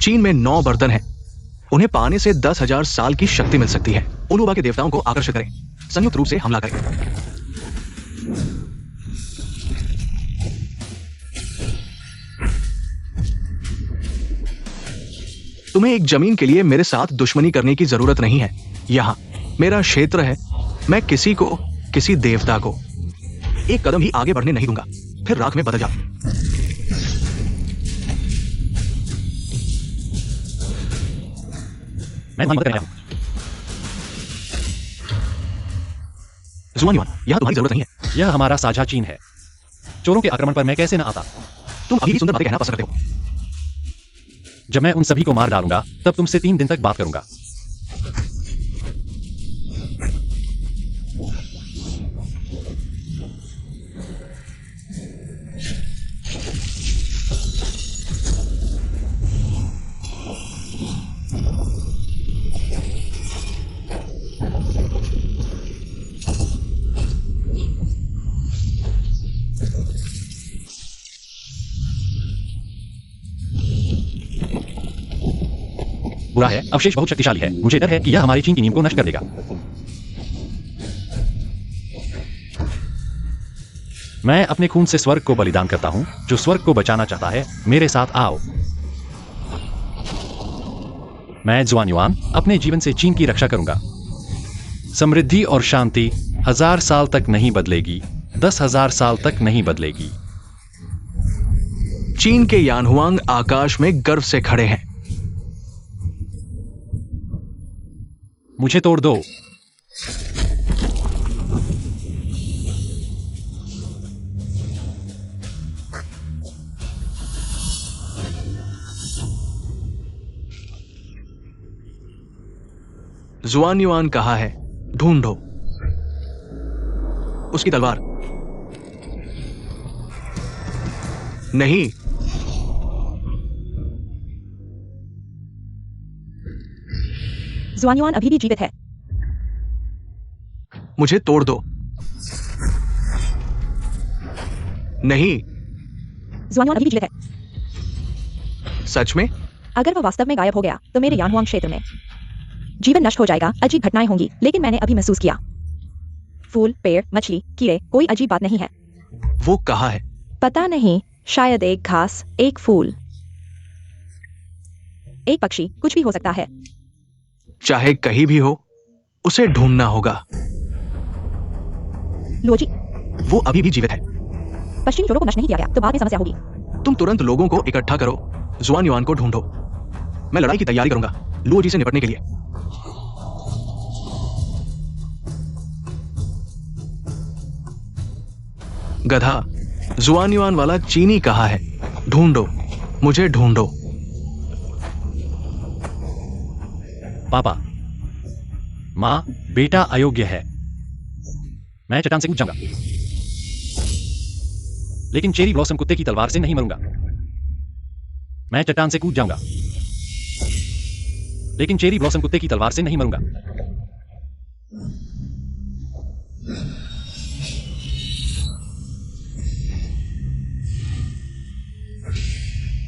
चीन में 9 बर्तन हैं। उन्हें पाने से 10,000 साल की शक्ति मिल सकती है। उलूबा के देवताओं को आकर्षित करें, संयुक्त रूप से हमला करें। तुम्हें एक जमीन के लिए मेरे साथ दुश्मनी करने की जरूरत नहीं है। यहां मेरा क्षेत्र है। मैं किसी को, किसी देवता को एक कदम ही आगे बढ़ने नहीं दूंगा। फिर राख में बदल जा। मैं तुम्हारी मदद करने आया हूं। जुआन युआन, यहां तुम्हारी जरूरत नहीं है। यह हमारा साझा चीन है। चोरों के आक्रमण पर मैं कैसे न आता। तुम अभी भी सुंदर बातें कहना पसंद करते हो। जब मैं उन सभी को मार डालूंगा तब तुमसे 3 दिन तक बात करूंगा। बुरा है, अवशेष बहुत शक्तिशाली है। मुझे डर है कि यह हमारी चीन की नींव को नष्ट कर देगा। मैं अपने खून से स्वर्ग को बलिदान करता हूं। जो स्वर्ग को बचाना चाहता है, मेरे साथ आओ। मैं जुआन युआन अपने जीवन से चीन की रक्षा करूंगा। समृद्धि और शांति 1000 साल तक नहीं बदलेगी, 10,000 साल तक नहीं बदलेगी। चीन के यानहुआंग आकाश में गर्व से खड़े हैं। मुझे तोड़ दो। जुआन युआन कहा है, ढूंढो उसकी तलवार। नहीं, जुआन युआन अभी भी जीवित है। मुझे तोड़ दो। नहीं, जुआन युआन अभी भी जीवित है। सच में? अगर वह वास्तव में गायब हो गया तो मेरे यानहुआंग क्षेत्र में जीवन नष्ट हो जाएगा। अजीब घटनाएं होंगी, लेकिन मैंने अभी महसूस किया। फूल, पेड़, मछली, कीड़े, कोई अजीब बात नहीं है। वो कहाँ है? पता नहीं, शायद एक घास, एक फूल, एक पक्षी, कुछ भी हो सकता है। चाहे कहीं भी हो, उसे ढूंढना होगा। लोजी, वो अभी भी जीवित है। पश्चिमी चोरों को नष्ट नहीं किया गया तो बाद में समस्या होगी। तुम तुरंत लोगों को इकट्ठा करो, जुआन युआन को ढूंढो। मैं लड़ाई की तैयारी करूंगा लुओ जी से निपटने के लिए। गधा, जुआन युआन वाला चीनी कहा है, ढूंढो, मुझे ढूंढो। पापा, माँ, बेटा अयोग्य है। मैं चट्टान से कूद जाऊंगा, लेकिन चेरी ब्लॉसम कुत्ते की तलवार से नहीं मरूंगा। मैं चट्टान से कूद जाऊंगा, लेकिन चेरी ब्लॉसम कुत्ते की तलवार से नहीं मरूंगा।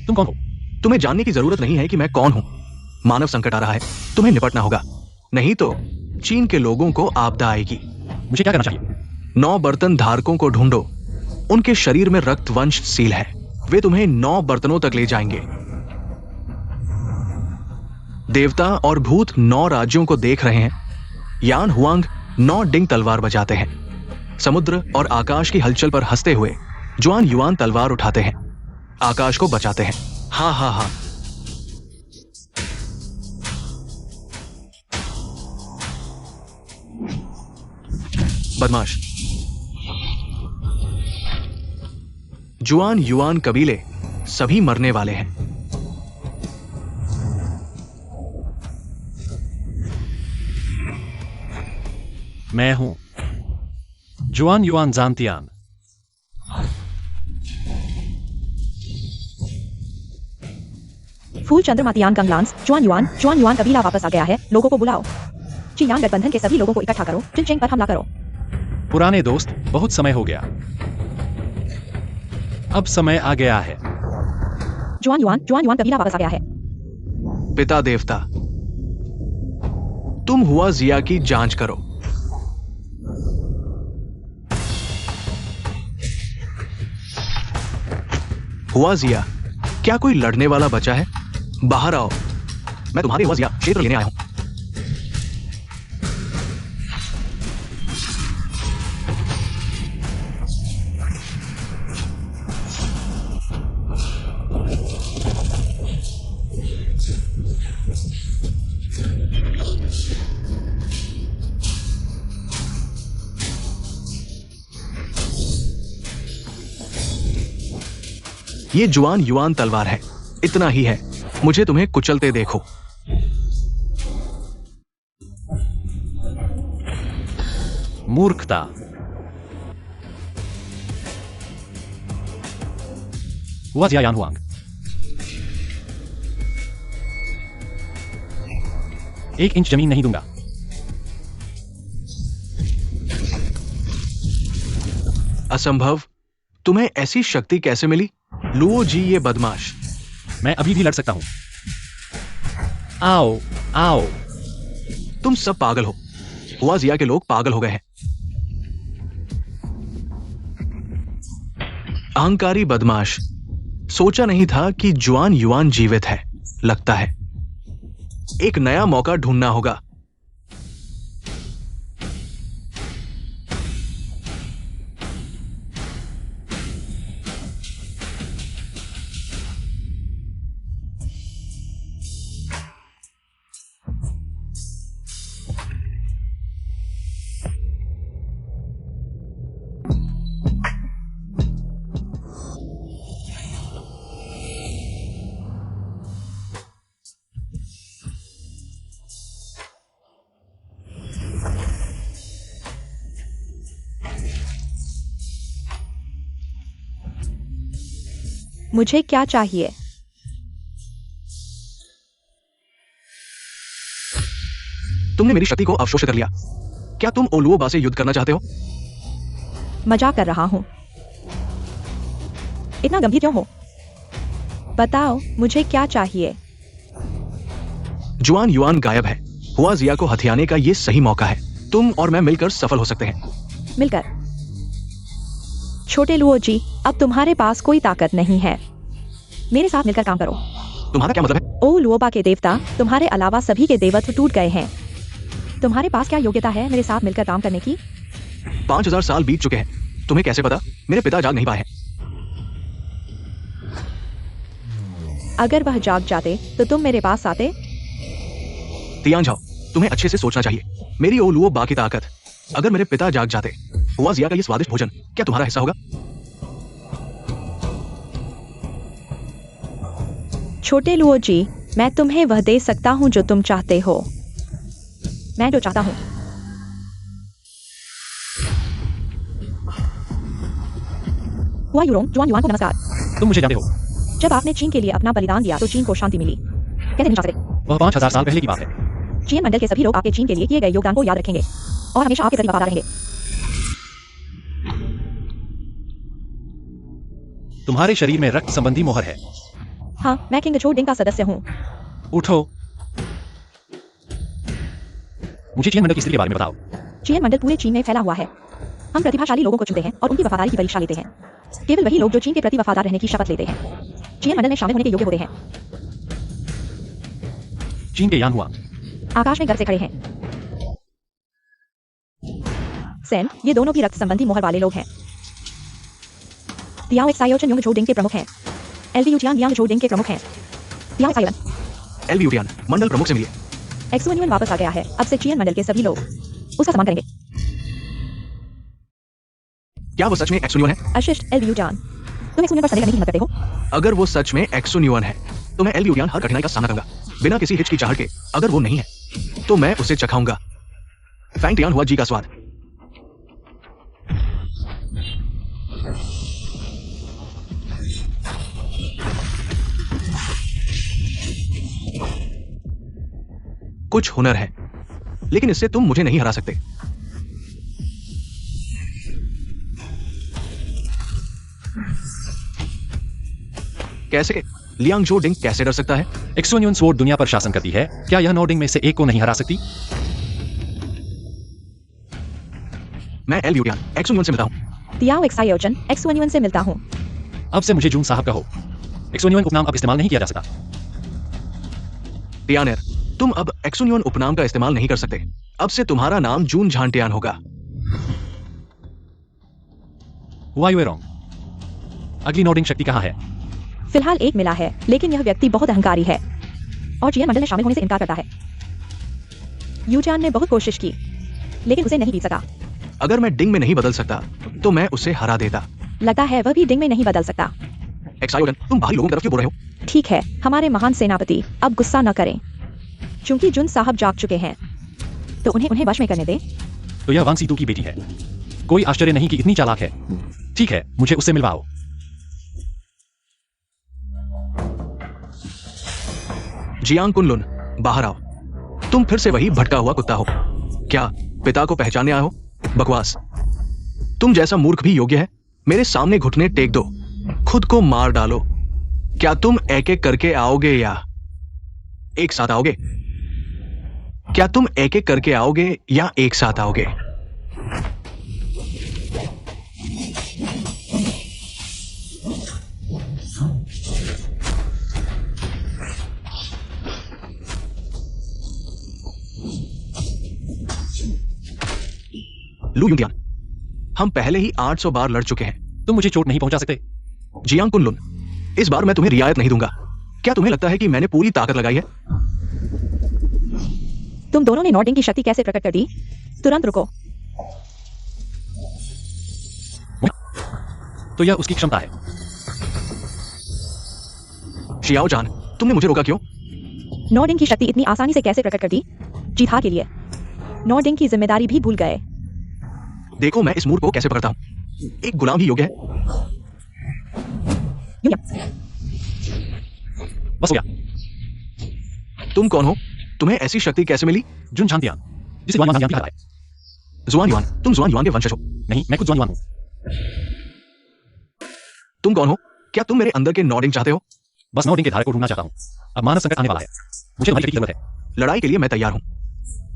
तुम कौन हो? तुम्हें जानने की जरूरत नहीं है कि मैं कौन हूं। मानव संकट आ रहा है, तुम्हें निपटना होगा, नहीं तो चीन के लोगों को आपदा आएगी। मुझे क्या करना चाहिए? 9 बर्तन धारकों को ढूंढो। उनके शरीर में रक्त वंशशील है। वे तुम्हें 9 बर्तनों तक ले जाएंगे। देवता और भूत 9 राज्यों को देख रहे हैं। यान हुआंग 9 डिंग तलवार बजाते हैं। समुद्र और आकाश की हलचल पर हंसते हुए जुआन युआन तलवार उठाते हैं, आकाश को बचाते हैं। हा हा हा। बदमाश। जुआन युआन कबीले सभी मरने वाले हैं। मैं हूं जुआन युआन जानतियान। फूल चंद्रमातियान कंगलांस, जुआन युआन कबीला वापस आ गया है। लोगों को बुलाओ। चियान गठबंधन के सभी लोगों को इकट्ठा करो। चिंचेंग पर हमला करो। पुराने दोस्त, बहुत समय हो गया। अब समय आ गया है। जुआन युआन कबीला वापस आ गया है। पिता देवता, तुम हुआ जिया की जांच करो। हुआ जिया, क्या कोई लड़ने वाला बचा है? बाहर आओ, मैं तुम्हारी हुआ जिया क्षेत्र लेने आया हूं। ये जुआन युआन तलवार है, इतना ही है। मुझे तुम्हें कुचलते देखो। मूर्खता। हुआ जिया यान हुआंग, एक इंच जमीन नहीं दूंगा। असंभव, तुम्हें ऐसी शक्ति कैसे मिली? लुओ जी ये बदमाश। मैं अभी भी लड़ सकता हूं। आओ आओ। तुम सब पागल हो। हुआ जिया के लोग पागल हो गए हैं। अहंकारी बदमाश, सोचा नहीं था कि जुआन युआन जीवित है। लगता है एक नया मौका ढूंढना होगा। मुझे क्या चाहिए? तुमने मेरी शक्ति को अवशोषित कर लिया। क्या तुम ओलुओबा से युद्ध करना चाहते हो? मजाक कर रहा हूं। इतना गंभीर क्यों हो? बताओ, मुझे क्या चाहिए? जुआन युआन गायब है। हुआ जिया को हथियाने का ये सही मौका है। तुम और मैं मिलकर सफल हो सकते हैं। मिलकर? छोटे लुओ जी, अब तुम्हारे पास कोई ताकत नहीं है। मेरे साथ मिलकर काम करो। तुम्हारा क्या मतलब है? ओ लुओबा के देवता, तुम्हारे अलावा सभी के देवत्व टूट गए हैं। तुम्हारे पास क्या योग्यता है मेरे साथ मिलकर काम करने की? 5000 साल बीत चुके हैं। तुम्हें कैसे पता? मेरे पिता जाग नहीं पाए हैं। अगर वह जाग जाते तो तुम मेरे पास आते? तियान झाओ, तुम्हें अच्छे से सोचना चाहिए। मेरी ओलुओबा की ताकत, अगर मेरे पिता जाग जाते, हुआ जिया का ये स्वादिष्ट भोजन क्या तुम्हारा हिस्सा होगा? छोटे लुओ जी, मैं तुम्हें वह दे सकता हूं जो तुम चाहते हो। मैं जो चाहता हूं। हुआ यूरोंग, जुआन युआन को नमस्कार। तुम मुझे जानते हो। जब आपने चीन के लिए अपना बलिदान दिया तो चीन को शांति मिली। कैसे नहीं जा सकते? वह 5000 साल पहले की बात है। चीन मंडल के सभी लोग आपके चीन के लिए किए गए योगदान को याद रखेंगे और हमेशा आपके प्रति वफादार रहेंगे। तुम्हारे शरीर में रक्त संबंधी मोहर है। हाँ, मैं किंग छो डिंग का सदस्य हूँ। उठो। मुझे चीन मंडल की स्थिति के बारे में बताओ। चीन मंडल पूरे चीन में फैला हुआ है। हम प्रतिभाशाली लोगों को चुनते हैं और उनकी वफादारी की परीक्षा लेते हैं। केवल वही लोग जो चीन के प्रति वफादार रहने की शपथ लेते हैं चीन मंडल में शामिल होने के योग्य होते हैं। चीन के यान हुआ आकाश में गर्व से खड़े हैं। सेन, ये दोनों भी रक्त संबंधी मोहर वाले लोग हैं। तियाओ एक्सायोचन युंग झो डिंग के प्रमुख हैं। एलवी युटियान यांग झो डिंग के प्रमुख हैं। तियाओ एक्सायोन, एलवी युटियान मंडल प्रमुख से मिलिए। एक्सुअन वापस आ गया है। अब से चीन मंडल के सभी लोग उसका सम्मान करेंगे। क्या वो सच में एक्सुनियन है? अशिष्ट एलवी युटियान, तुम एक्सुअन पर संदेह करने की हिम्मत करते हो? अगर वो सच में एक्सुनियन है तो मैं एलवी युटियान हर कठिनाई का सामना करूंगा बिना किसी हिचकिचाहट के। अगर वो नहीं है तो मैं उसे चखाऊंगा। फैंग टियान हुआ जी का स्वाद। कुछ हुनर है, लेकिन इससे तुम मुझे नहीं हरा सकते। कैसे? लियांग जो डिंग कैसे डर सकता है? एक्सोनियन स्वॉर्ड दुनिया पर शासन करती है, क्या यह 9 डिंग में से एक को नहीं हरा सकती? मैं एल यूटियान एक्सुनियन से मिलता हूँ। तियाओ एक्सायोचन एक्सुनियन से मिलता हूँ। अब से मुझे जून साहब कहो। एक्सोनियन उपनाम अब इस्तेमाल नहीं किया जा सकता। टियानेर, तुम अब एक्सुनियन उपनाम का इस्तेमाल नहीं कर सकते। अब से तुम्हारा नाम जून झांटियान होगा। Why you were wrong? अगली 9 डिंग शक्ति कहाँ है? फिलहाल एक मिला है, लेकिन यह व्यक्ति बहुत अहंकारी है और जीएन मंडल में शामिल होने से इनकार करता है। यूचान ने बहुत कोशिश की, लेकिन उसे नहीं जीत सका। अगर मैं डिंग में नहीं बदल सकता तो मैं उसे हरा देता। लगता है वह भी डिंग में नहीं बदल सकता। एक्सायोडन, तुम बाहरी लोगों की तरफ क्यों बोल रहे हो? ठीक है, हमारे महान सेनापति, अब गुस्सा न करें। चूंकि जुन साहब जाग चुके हैं, तो उन्हें वश में करने दें। तो यह वांग सीतू की बेटी है। कोई आश्चर्य नहीं कि इतनी चालाक है। ठीक है, मुझे उससे मिलवाओ। जियांग कुनलुन, बाहर आओ। तुम फिर से वही भटका हुआ कुत्ता हो। क्या पिता को पहचानने आए हो? बकवास। तुम जैसा मूर्ख भी योग्य है? मेरे सामने घुटने टेक दो, खुद को मार डालो। क्या तुम एक एक करके आओगे या एक साथ आओगे? क्या तुम एक एक करके आओगे या एक साथ आओगे? लू यूटियान, हम पहले ही 800 बार लड़ चुके हैं। तुम मुझे चोट नहीं पहुंचा सकते। जियांग कुनलुन, इस बार मैं तुम्हें रियायत नहीं दूंगा। क्या तुम्हें लगता है कि मैंने पूरी ताकत लगाई है? तुम दोनों ने नॉर्डिंग की शक्ति कैसे प्रकट कर दी? तुरंत रुको। तो यह उसकी क्षमता है। शियाओ जान, तुमने मुझे रोका क्यों? नॉर्डिंग की शक्ति इतनी आसानी से कैसे प्रकट कर दी? जीत हार के लिए। नॉर्डिंग की जिम्मेदारी भी भूल गए। देखो मैं इस मूर्ख को कैसे पकड़ता हूं। एक गुलाम ही योग्य है। बस हो गया। तुम कौन हो? तुम्हें ऐसी शक्ति कैसे मिली? जुन झांटियान, जिसे जुआन युआन कहा है। जुआन युआन, तुम जुआन युआन के वंशज हो। नहीं, मैं खुद जुआन युआन हूं। तुम कौन हो? क्या तुम मेरे अंदर के नॉर्डिंग चाहते हो? बस 9 डिंग के धारक को ढूंढना चाहता हूं। अब मानव संकट आने वाला है। मुझे तुम्हारी शक्ति की जरूरत है। लड़ाई के लिए मैं तैयार हूं,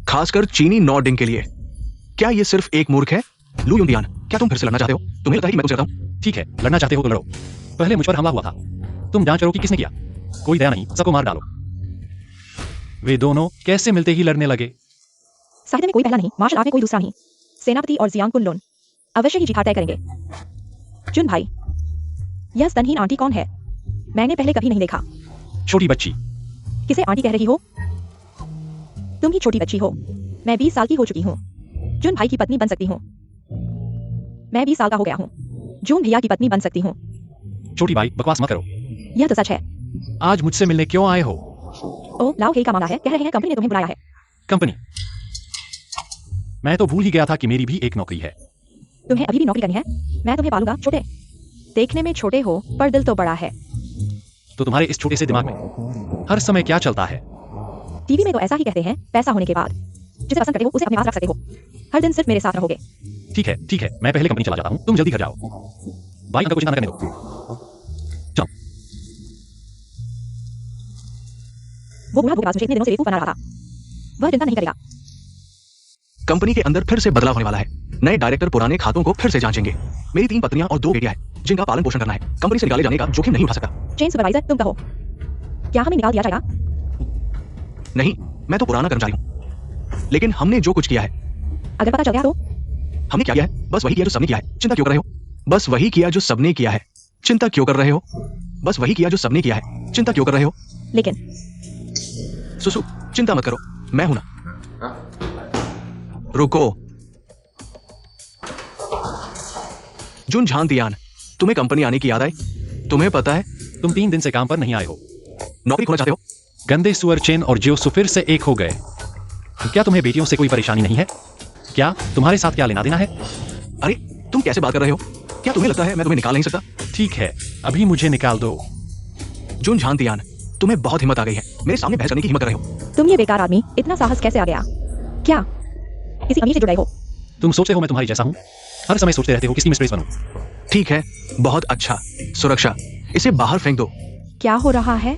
खासकर चीनी नॉर्डिंग के लिए। क्या ये सिर्फ एक मूर्ख है? लू यूटियान, क्या तुम फिर से लड़ना चाहते हो? तुम्हें लगता है कि मैं कुछ करता हूं? ठीक है, लड़ना चाहते हो तो लड़ो। पहले मुझ पर हमला हुआ था। तुम जांच करो कि किसने किया। कोई दया नहीं, सबको मार डालो। वे दोनों कैसे मिलते ही लड़ने लगे। साहित्य में कोई पहला नहीं, मार्शल आर्ट में कोई दूसरा नहीं। सेनापति और जियांग कुनलुन अवश्य ही जीत हार तय करेंगे। जुन भाई, यह स्तनहीन आंटी कौन है? मैंने पहले कभी नहीं देखा। छोटी बच्ची। किसे आंटी कह रही हो? तुम ही छोटी बच्ची हो। मैं 20 साल की हो चुकी हूँ। जुन भाई की पत्नी बन सकती हूँ। मैं 20 साल का हो गया हूँ। जून भैया की पत्नी बन सकती हूँ। छोटी भाई, बकवास मत करो। यह तो सच है। आज मुझसे मिलने क्यों आए हो? ओ, लाओ हे का मामला है। कह रहे हैं कंपनी ने तुम्हें बुलाया है। कंपनी? मैं तो भूल ही गया था कि मेरी भी एक नौकरी है। तुम्हें अभी भी नौकरी करनी है? मैं तुम्हें पालूंगा। छोटे देखने में छोटे हो, पर दिल तो बड़ा है। तो तुम्हारे इस छोटे से दिमाग में हर समय क्या चलता है? टीवी में तो ऐसा ही कहते हैं, पैसा होने के बाद जिसे पसंद करते हो उसे अपने पास रख सकते हो। हर दिन सिर्फ मेरे साथ रहोगे। ठीक है, मैं पहले कंपनी चला जाता हूँ। तुम जल्दी घर जाओ। भाई अंकल को चिंता न करने दो। चलो। वो बूढ़ा धोखेबाज मुझे इतने दिनों से बेवकूफ बना रहा था। वह चिंता नहीं करेगा। कंपनी के अंदर फिर से बदलाव होने वाला है। नए डायरेक्टर पुराने खातों को फिर से जांचेंगे। मेरी 3 पत्नियां और 2 बेटियां हैं, जिनका पालन पोषण करना है। कंपनी से निकाले जाने का जोखिम नहीं उठा सकता। चेन सुपरवाइजर, तुम कहो, क्या हमें निकाल दिया जाएगा? नहीं, मैं तो पुराना कर्मचारी हूं। लेकिन हमने जो कुछ किया है, अगर पता चल गया तो? हमने क्या किया है? बस वही किया जो सबने किया है। चिंता क्यों कर रहे हो? बस वही किया जो सबने किया है। चिंता क्यों कर रहे हो? बस वही किया जो सबने किया है। चिंता क्यों कर रहे हो? लेकिन सुसु, चिंता मत करो, मैं हूं ना। रुको। जुन झांटियान, तुम्हें कंपनी आने की याद आई? तुम्हें पता है तुम 3 दिन से काम पर नहीं आए हो। नौकरी खोना चाहते हो? गंदे सुअर चेन और जियोसु फिर से एक हो गए। क्या तुम्हें बेटियों से कोई परेशानी नहीं है? क्या तुम्हारे साथ क्या लेना देना है? अरे तुम कैसे बात कर रहे हो? क्या तुम्हें लगता है मैं तुम्हें निकाल नहीं सकता? ठीक है, अभी मुझे निकाल दो। जुन झांटियान, तुम्हें बहुत हिम्मत आ गई है। मेरे सामने बहस करने की हिम्मत कर रहे हो। तुम ये बेकार आदमी, इतना साहस कैसे आ गया? क्या किसी अमीर से जुड़े हो? तुम सोचते हो मैं तुम्हारी जैसा हूँ? हर समय सोचते रहते हो किसकी मिस्ट्रेस बनूं। ठीक है, बहुत अच्छा। सुरक्षा, इसे बाहर फेंक दो। क्या हो रहा है?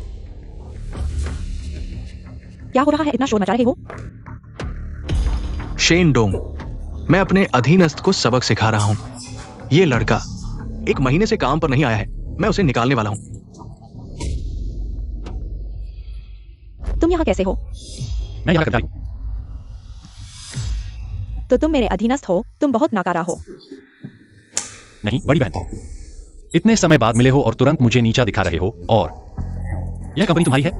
क्या हो रहा है? इतना शोर मचा रहे हो? शेन डोंग, मैं अपने अधीनस्थ को सबक सिखा रहा हूं। ये लड़का 1 महीने से काम पर नहीं आया है। मैं उसे निकालने वाला हूं। तुम यहाँ कैसे हो? मैं यहाँ कर्मचारी हूँ। तो तुम मेरे अधीनस्थ हो। तुम बहुत नाकारा हो। नहीं, बड़ी बहन। इतने समय बाद मिले हो और तुरंत मुझे नीचा दिखा रहे हो। और यह कंपनी तुम्हारी है?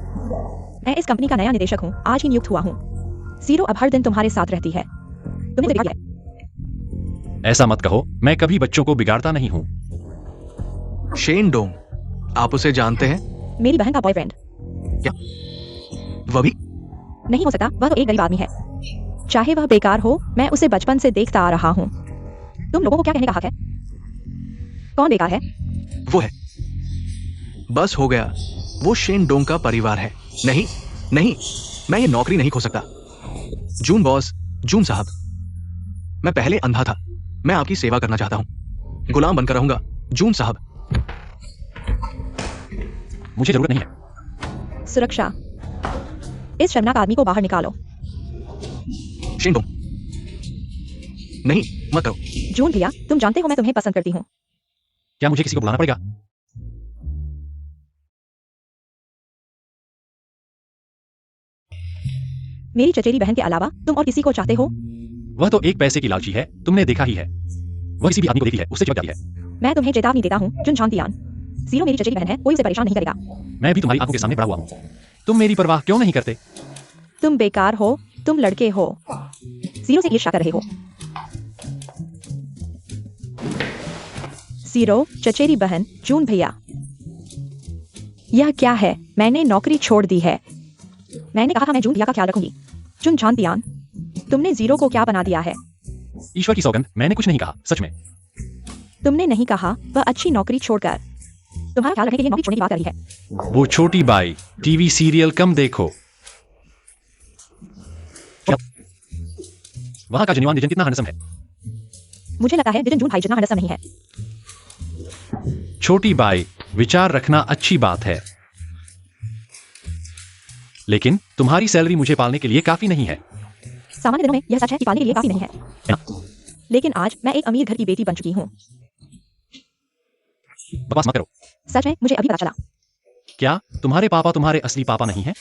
मैं इस कंपनी का नया निदेशक हूँ। आज ही नियुक्त हुआ हूँ। जीरो अब हर दिन तुम्हारे साथ रहती है। तुमने तो बिगाड़ दिया। ऐसा मत कहो। मैं कभी बच्चों को बिगाड़ता नहीं हूँ। शेन डोंग, आप उसे जानते हैं? मेरी बहन का बॉयफ्रेंड। क्या? वह भी? नहीं हो सकता। वह तो एक गरीब आदमी है। चाहे वह बेकार हो, मैं उसे बचपन से देखता आ रहा हूँ। तुम लोगों को क्या कहने का हक है? कौन बेकार है? वो है। बस हो गया। वो शेन डोंग का परिवार है। नहीं नहीं, मैं ये नौकरी नहीं खो सकता। जून बॉस, जून साहब, मैं पहले अंधा था। मैं आपकी सेवा करना चाहता हूं। गुलाम बनकर रहूंगा, जून साहब। मुझे जरूरत नहीं है। सुरक्षा। इस शर्मनाक आदमी को बाहर निकालो। शेन डोंग, नहीं, मत करो। जून भैया, तुम जानते हो मैं तुम्हें पसंद करती हूँ। क्या मुझे किसी को बुलाना पड़ेगा? मेरी चचेरी बहन के अलावा तुम और किसी को चाहते हो? वह तो एक पैसे की लालची है। तुमने देखा ही है। वह किसी भी आदमी को देखती है, उससे चिपक जाती है। मैं तुम्हें चेतावनी देता हूँ, जुन शांतियान। जीरो मेरी चचेरी बहन है, कोई उसे परेशान नहीं करेगा। मैं भी तुम्हारी आंखों के सामने पड़ा हुआ हूँ। तुम मेरी परवाह क्यों नहीं करते? तुम बेकार हो। तुम लड़के हो। जीरो से ईर्ष्या कर रहे हो। जीरो, चचेरी बहन, जून भैया। यह क्या है? मैंने नौकरी छोड़ दी है। मैंने कहा था मैं जून भैया का ख्याल रखूंगी। जुन झांतियान, तुमने जीरो को क्या बना दिया है? ईश्वर की सौगंध, मैंने कुछ नहीं कहा, सच में। तुमने नहीं कहा। वह अच्छी नौकरी छोड़कर तुम्हारा ख्याल रखने के लिए नौकरी छोड़ने की बात कर रही है। वो छोटी बाई, टीवी सीरियल कम देखो। वहां का जनिवान कितना हैंडसम है। मुझे लगता है जून भाई जितना हंडसम नहीं है। छोटी बाई, विचार रखना अच्छी बात है, लेकिन तुम्हारी सैलरी मुझे पालने के लिए काफी नहीं है। सामान्य दिनों में यह सच है कि पालने के लिए काफी नहीं है। लेकिन आज मैं एक अमीर घर की बेटी बन चुकी हूँ। बकवास मत करो। सच है, मुझे अभी पता चला। क्या तुम्हारे पापा तुम्हारे असली पापा नहीं हैं?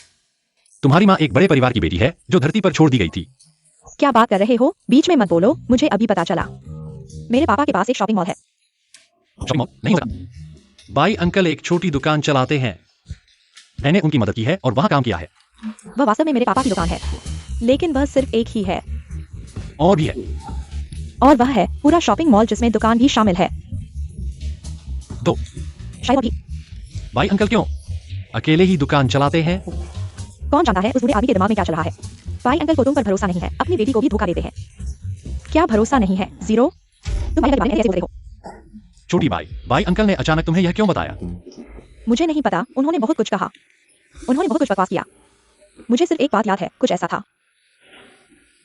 तुम्हारी माँ एक बड़े परिवार की बेटी है जो धरती पर छोड़ दी गई थी। क्या बात कर रहे हो? बीच में मत बोलो। मुझे अभी पता चला। मेरे पापा के पास एक शॉपिंग मॉल है। शॉपिंग मॉल नहीं होता। बाई अंकल एक छोटी दुकान चलाते हैं। मैंने उनकी मदद की है और वहां काम किया है। वह वास्तव में मेरे पापा की दुकान है, लेकिन वह सिर्फ एक ही है। और भी है। और वह है पूरा शॉपिंग मॉल जिसमें दुकान भी शामिल है। दो। शायद वो भी। बाई अंकल क्यों अकेले ही दुकान चलाते हैं? कौन जानता है उस बूढ़े आदमी के दिमाग में क्या चल रहा है। भाई अंकल को तुम पर भरोसा नहीं है। अपनी बेटी को भी धोखा देते हैं। क्या भरोसा नहीं है? जीरो, तुम भाई अंकल के बारे में कैसे बोल रहे हो? छोटी बाई अंकल ने अचानक तुम्हें यह क्यों बताया? मुझे नहीं पता। उन्होंने बहुत कुछ कहा। उन्होंने बहुत कुछ बकवास किया। मुझे सिर्फ एक बात याद है, कुछ ऐसा था।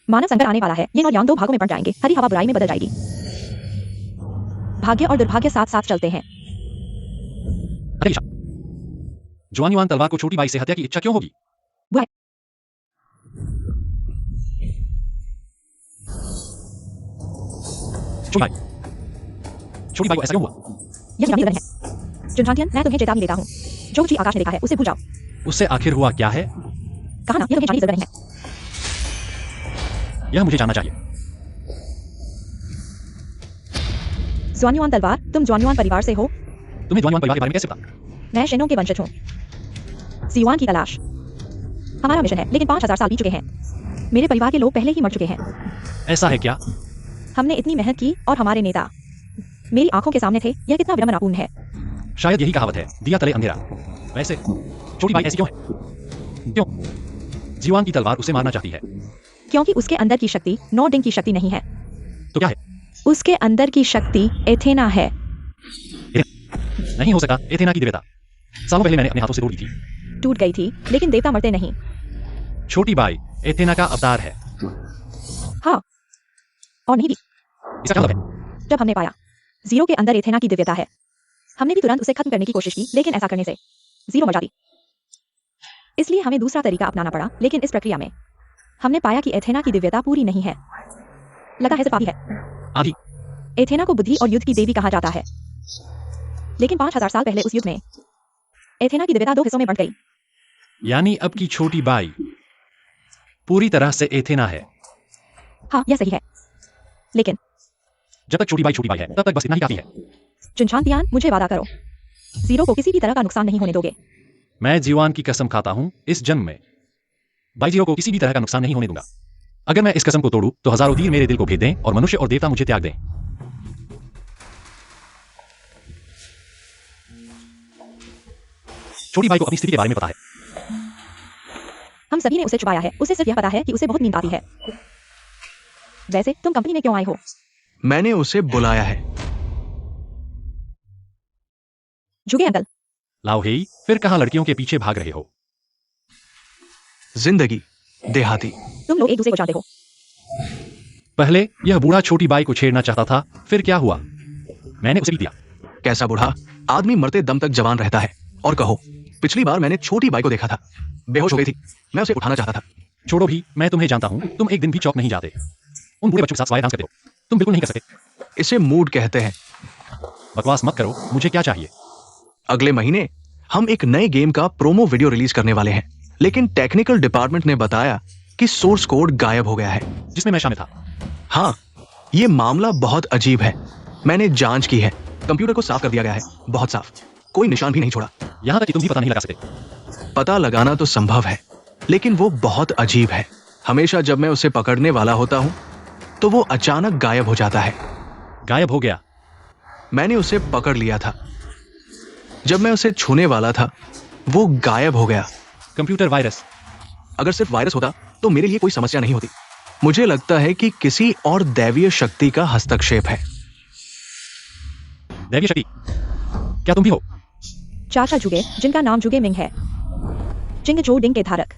मानव संकट आने वाला है। ये नौयान 2 भागों में बढ़ जाएंगे। हरी हवा बुराई में बदल जाएगी। भाग्य और दुर्भाग्य साथ साथ चलते हैं। जुआन युआन तलवार को छोटी बाई से हत्या की इच्छा क्यों होगी? वह छोटी बाई को ऐसा क्यों हुआ? यह जवानी है। जुनझांटियन, मैं तुम्हें चेतावनी देता हूँ। जो कुछ भी आकाश ने देखा है उसे भूल जाओ। उससे आखिर हुआ क्या है? कहा ना, यह तुम्हें जानने की जरूरत नहीं है। यह मुझे जानना चाहिए। जुआन्युआन तलवार, तुम जुआन्युआन परिवार से हो? तुम्हें जुआन युआन परिवार के बारे में कैसे पता? मैं शेनों के वंशज हूँ। सियुआन की तलाश हमारा मिशन है, लेकिन 5000 साल बीत चुके हैं। मेरे परिवार के लोग पहले ही मर चुके हैं। ऐसा है क्या? हमने इतनी मेहनत की और हमारे नेता मेरी आंखों के सामने थे। यह कितना विडंबनापूर्ण है। शायद यही कहावत है, दिया तले अंधेरा। वैसे छोटी बाई ऐसी क्यों है? क्यों जीवान की तलवार उसे मारना चाहती है? क्योंकि उसके अंदर की शक्ति 9 डिंग की शक्ति नहीं है। तो क्या है? उसके अंदर की शक्ति एथेना है। नहीं हो सका। एथेना की दिव्यता सालों पहले मैंने अपने हाथों से तोड़ दी थी। टूट गई थी, लेकिन देवता मरते नहीं। छोटी बाई एथेना का अवतार है। हाँ, और नहीं भी। इसका क्या मतलब है? जब हमने पाया जीरो के अंदर एथेना की दिव्यता है, हमने भी तुरंत उसे खत्म करने की कोशिश की, लेकिन ऐसा करने से 0 मर जाती। इसलिए हमें दूसरा तरीका अपनाना पड़ा, लेकिन इस प्रक्रिया में हमने पाया कि एथेना की दिव्यता पूरी नहीं है। लगा है सिर्फ आधी है। आधी। एथेना को बुद्धि और युद्ध की देवी कहा जाता है, लेकिन 5000 साल पहले उस युद्ध में एथेना की दिव्यता 2 हिस्सों में बंट गई। यानी अब की छोटी बाई पूरी तरह से एथेना है। हाँ, यह सही है, लेकिन जब तक छोटी बाई है, तब तक बस इतना ही काफी है। चुनछानतियान, मुझे वादा करो, 0 को किसी भी तरह का नुकसान नहीं होने दोगे। मैं जीवान की कसम खाता हूं, इस जन्म में बाई 0 को किसी भी तरह का नुकसान नहीं होने दूंगा। अगर मैं इस कसम को तोड़ूं तो हजारों तीर मेरे दिल को भेद दें और मनुष्य और देवता मुझे त्याग दें। छोटी बाई को अपनी स्थिति के बारे में पता है। हम सभी ने उसे छुपाया है। उसे सिर्फ यह पता है कि उसे बहुत नींद आती है। वैसे तुम कंपनी में क्यों आए हो? मैंने उसे बुलाया है। जुगे अंकल। लाओ हेई, फिर कहां लड़कियों के पीछे भाग रहे हो? जिंदगी देहाती। तुम लोग एक दूसरे को जानते हो। पहले यह बूढ़ा छोटी बाई को छेड़ना चाहता था, फिर क्या हुआ? मैंने उसे भी दिया। कैसा बूढ़ा? आदमी मरते दम तक जवान रहता है। और कहो, पिछली बार मैंने छोटी बाई को देखा था, बेहोश हो गई थी। मैं उसे उठाना चाहता था। छोड़ो भी, मैं तुम्हें जानता हूं, तुम एक दिन भी चौक नहीं जाते। उन बूढ़े बच्चों के साथ स्वाय डांस करते हो, तुम बिल्कुल नहीं कर सकते। इसे मूड कहते हैं। बकवास मत करो, मुझे क्या चाहिए? अगले महीने हम एक नए गेम का प्रोमो वीडियो रिलीज करने वाले हैं, लेकिन टेक्निकल डिपार्टमेंट ने बताया कि सोर्स कोड गायब हो गया है, जिसमें मैं शामिल था। हाँ, ये मामला बहुत अजीब है। मैंने जांच की है, कंप्यूटर को साफ कर दिया गया है, बहुत साफ, कोई निशान भी नहीं छोड़ा। यहां तक कि तुम भी पता नहीं लगा सकते। पता लगाना तो संभव है, लेकिन वो बहुत अजीब है। हमेशा जब मैं उसे पकड़ने वाला होता हूं तो वो अचानक गायब हो जाता है। गायब हो गया। मैंने उसे पकड़ लिया था, जब मैं उसे छूने वाला था वो गायब हो गया। Computer virus. अगर सिर्फ वायरस होता तो मेरे लिए कोई समस्या नहीं होती। मुझे लगता है कि किसी और दैवीय शक्ति का हस्तक्षेप है। दैवीय शक्ति? क्या तुम भी हो? चाचा जुगे, जिनका नाम जुगे मिंग है, चिंगजो डिंग के धारक।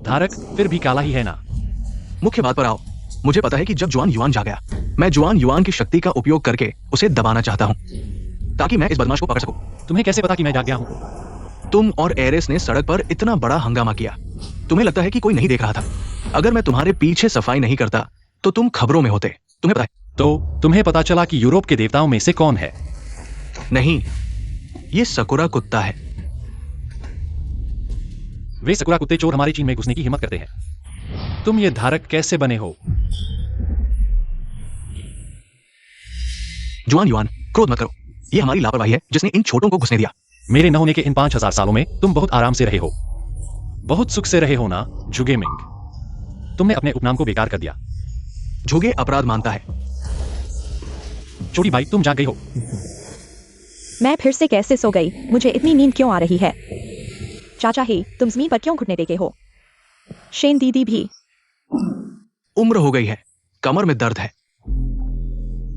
धारक फिर भी काला ही है ना? मुख्य बात पर आओ। मुझे पता है कि जब जुआन युआन जाग गया, मैं जुआन युआन की शक्ति का उपयोग करके उसे दबाना चाहता हूं, ताकि मैं इस बदमाश को पकड़ सकूं। तुम्हें कैसे पता कि मैं जाग गया हूं? तुम और एरेस ने सड़क पर इतना बड़ा हंगामा किया। तुम्हें लगता है कि कोई नहीं देख रहा था। अगर मैं तुम्हारे पीछे सफाई नहीं करता तो तुम खबरों में होते। तुम्हें पता है? तो तुम्हें पता चला कि यूरोप के देवताओं में से कौन है? नहीं, ये सकुरा कुत्ता है। वे सकुरा कुत्ते चोर हमारी चीन में घुसने की हिम्मत करते हैं। तुम ये धारक कैसे बने हो? जुआन युआन, क्रोध मत करो। ये हमारी लापरवाही है जिसने इन छोटों को घुसने दिया। मेरे न होने के इन 5000 सालों में तुम बहुत आराम से रहे हो, बहुत सुख से रहे हो ना जुगे मिंग? तुमने अपने उपनाम को बेकार कर दिया। झुगे अपराध मानता है। छोटी बाई, तुम जाग गई हो। मैं फिर से कैसे सो गई? मुझे इतनी नींद क्यों आ रही है? चाचा ही, तुम जमीन पर क्यों घुटने टेके हो? शेन दीदी भी। उम्र हो गई है, कमर में दर्द है,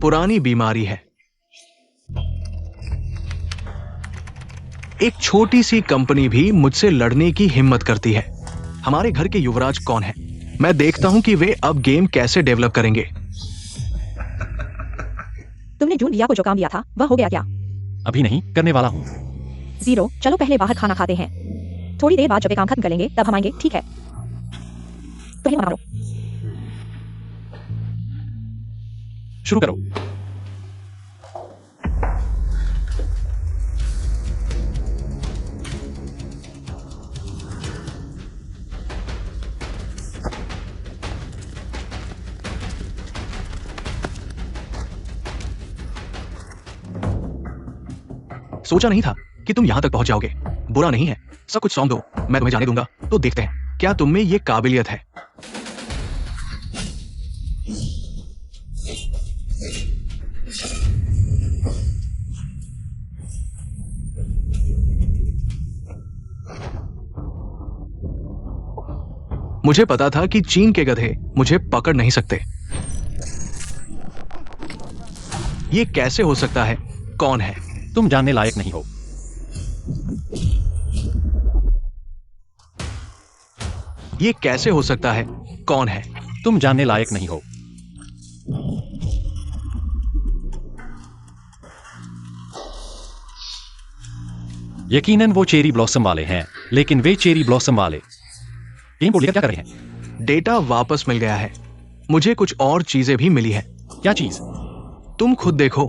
पुरानी बीमारी है। एक छोटी सी कंपनी भी मुझसे लड़ने की हिम्मत करती है। हमारे घर के युवराज कौन है? मैं देखता हूं कि वे अब गेम कैसे डेवलप करेंगे। तुमने जून दिया को जो काम दिया था वह हो गया क्या? अभी नहीं, करने वाला हूं। 0, चलो पहले बाहर खाना खाते हैं। थोड़ी देर बाद जब ये काम खत्म कर लेंगे तब हम आएंगे, ठीक है? पहले मारो। शुरू करो। सोचा नहीं था कि तुम यहां तक पहुंच जाओगे। बुरा नहीं है, सब कुछ सौंप दो, मैं तुम्हें जाने दूंगा। तो देखते हैं क्या तुम में ये काबिलियत है। मुझे पता था कि चीन के गधे मुझे पकड़ नहीं सकते। ये कैसे हो सकता है? कौन है? तुम जानने लायक नहीं हो। ये कैसे हो सकता है? कौन है? तुम जानने लायक नहीं हो। यकीनन वो चेरी ब्लॉसम वाले हैं, लेकिन वे चेरी ब्लॉसम वाले गेम को लेकर क्या कर रहे हैं? डेटा वापस मिल गया है। मुझे कुछ और चीजें भी मिली है। क्या चीज? तुम खुद देखो।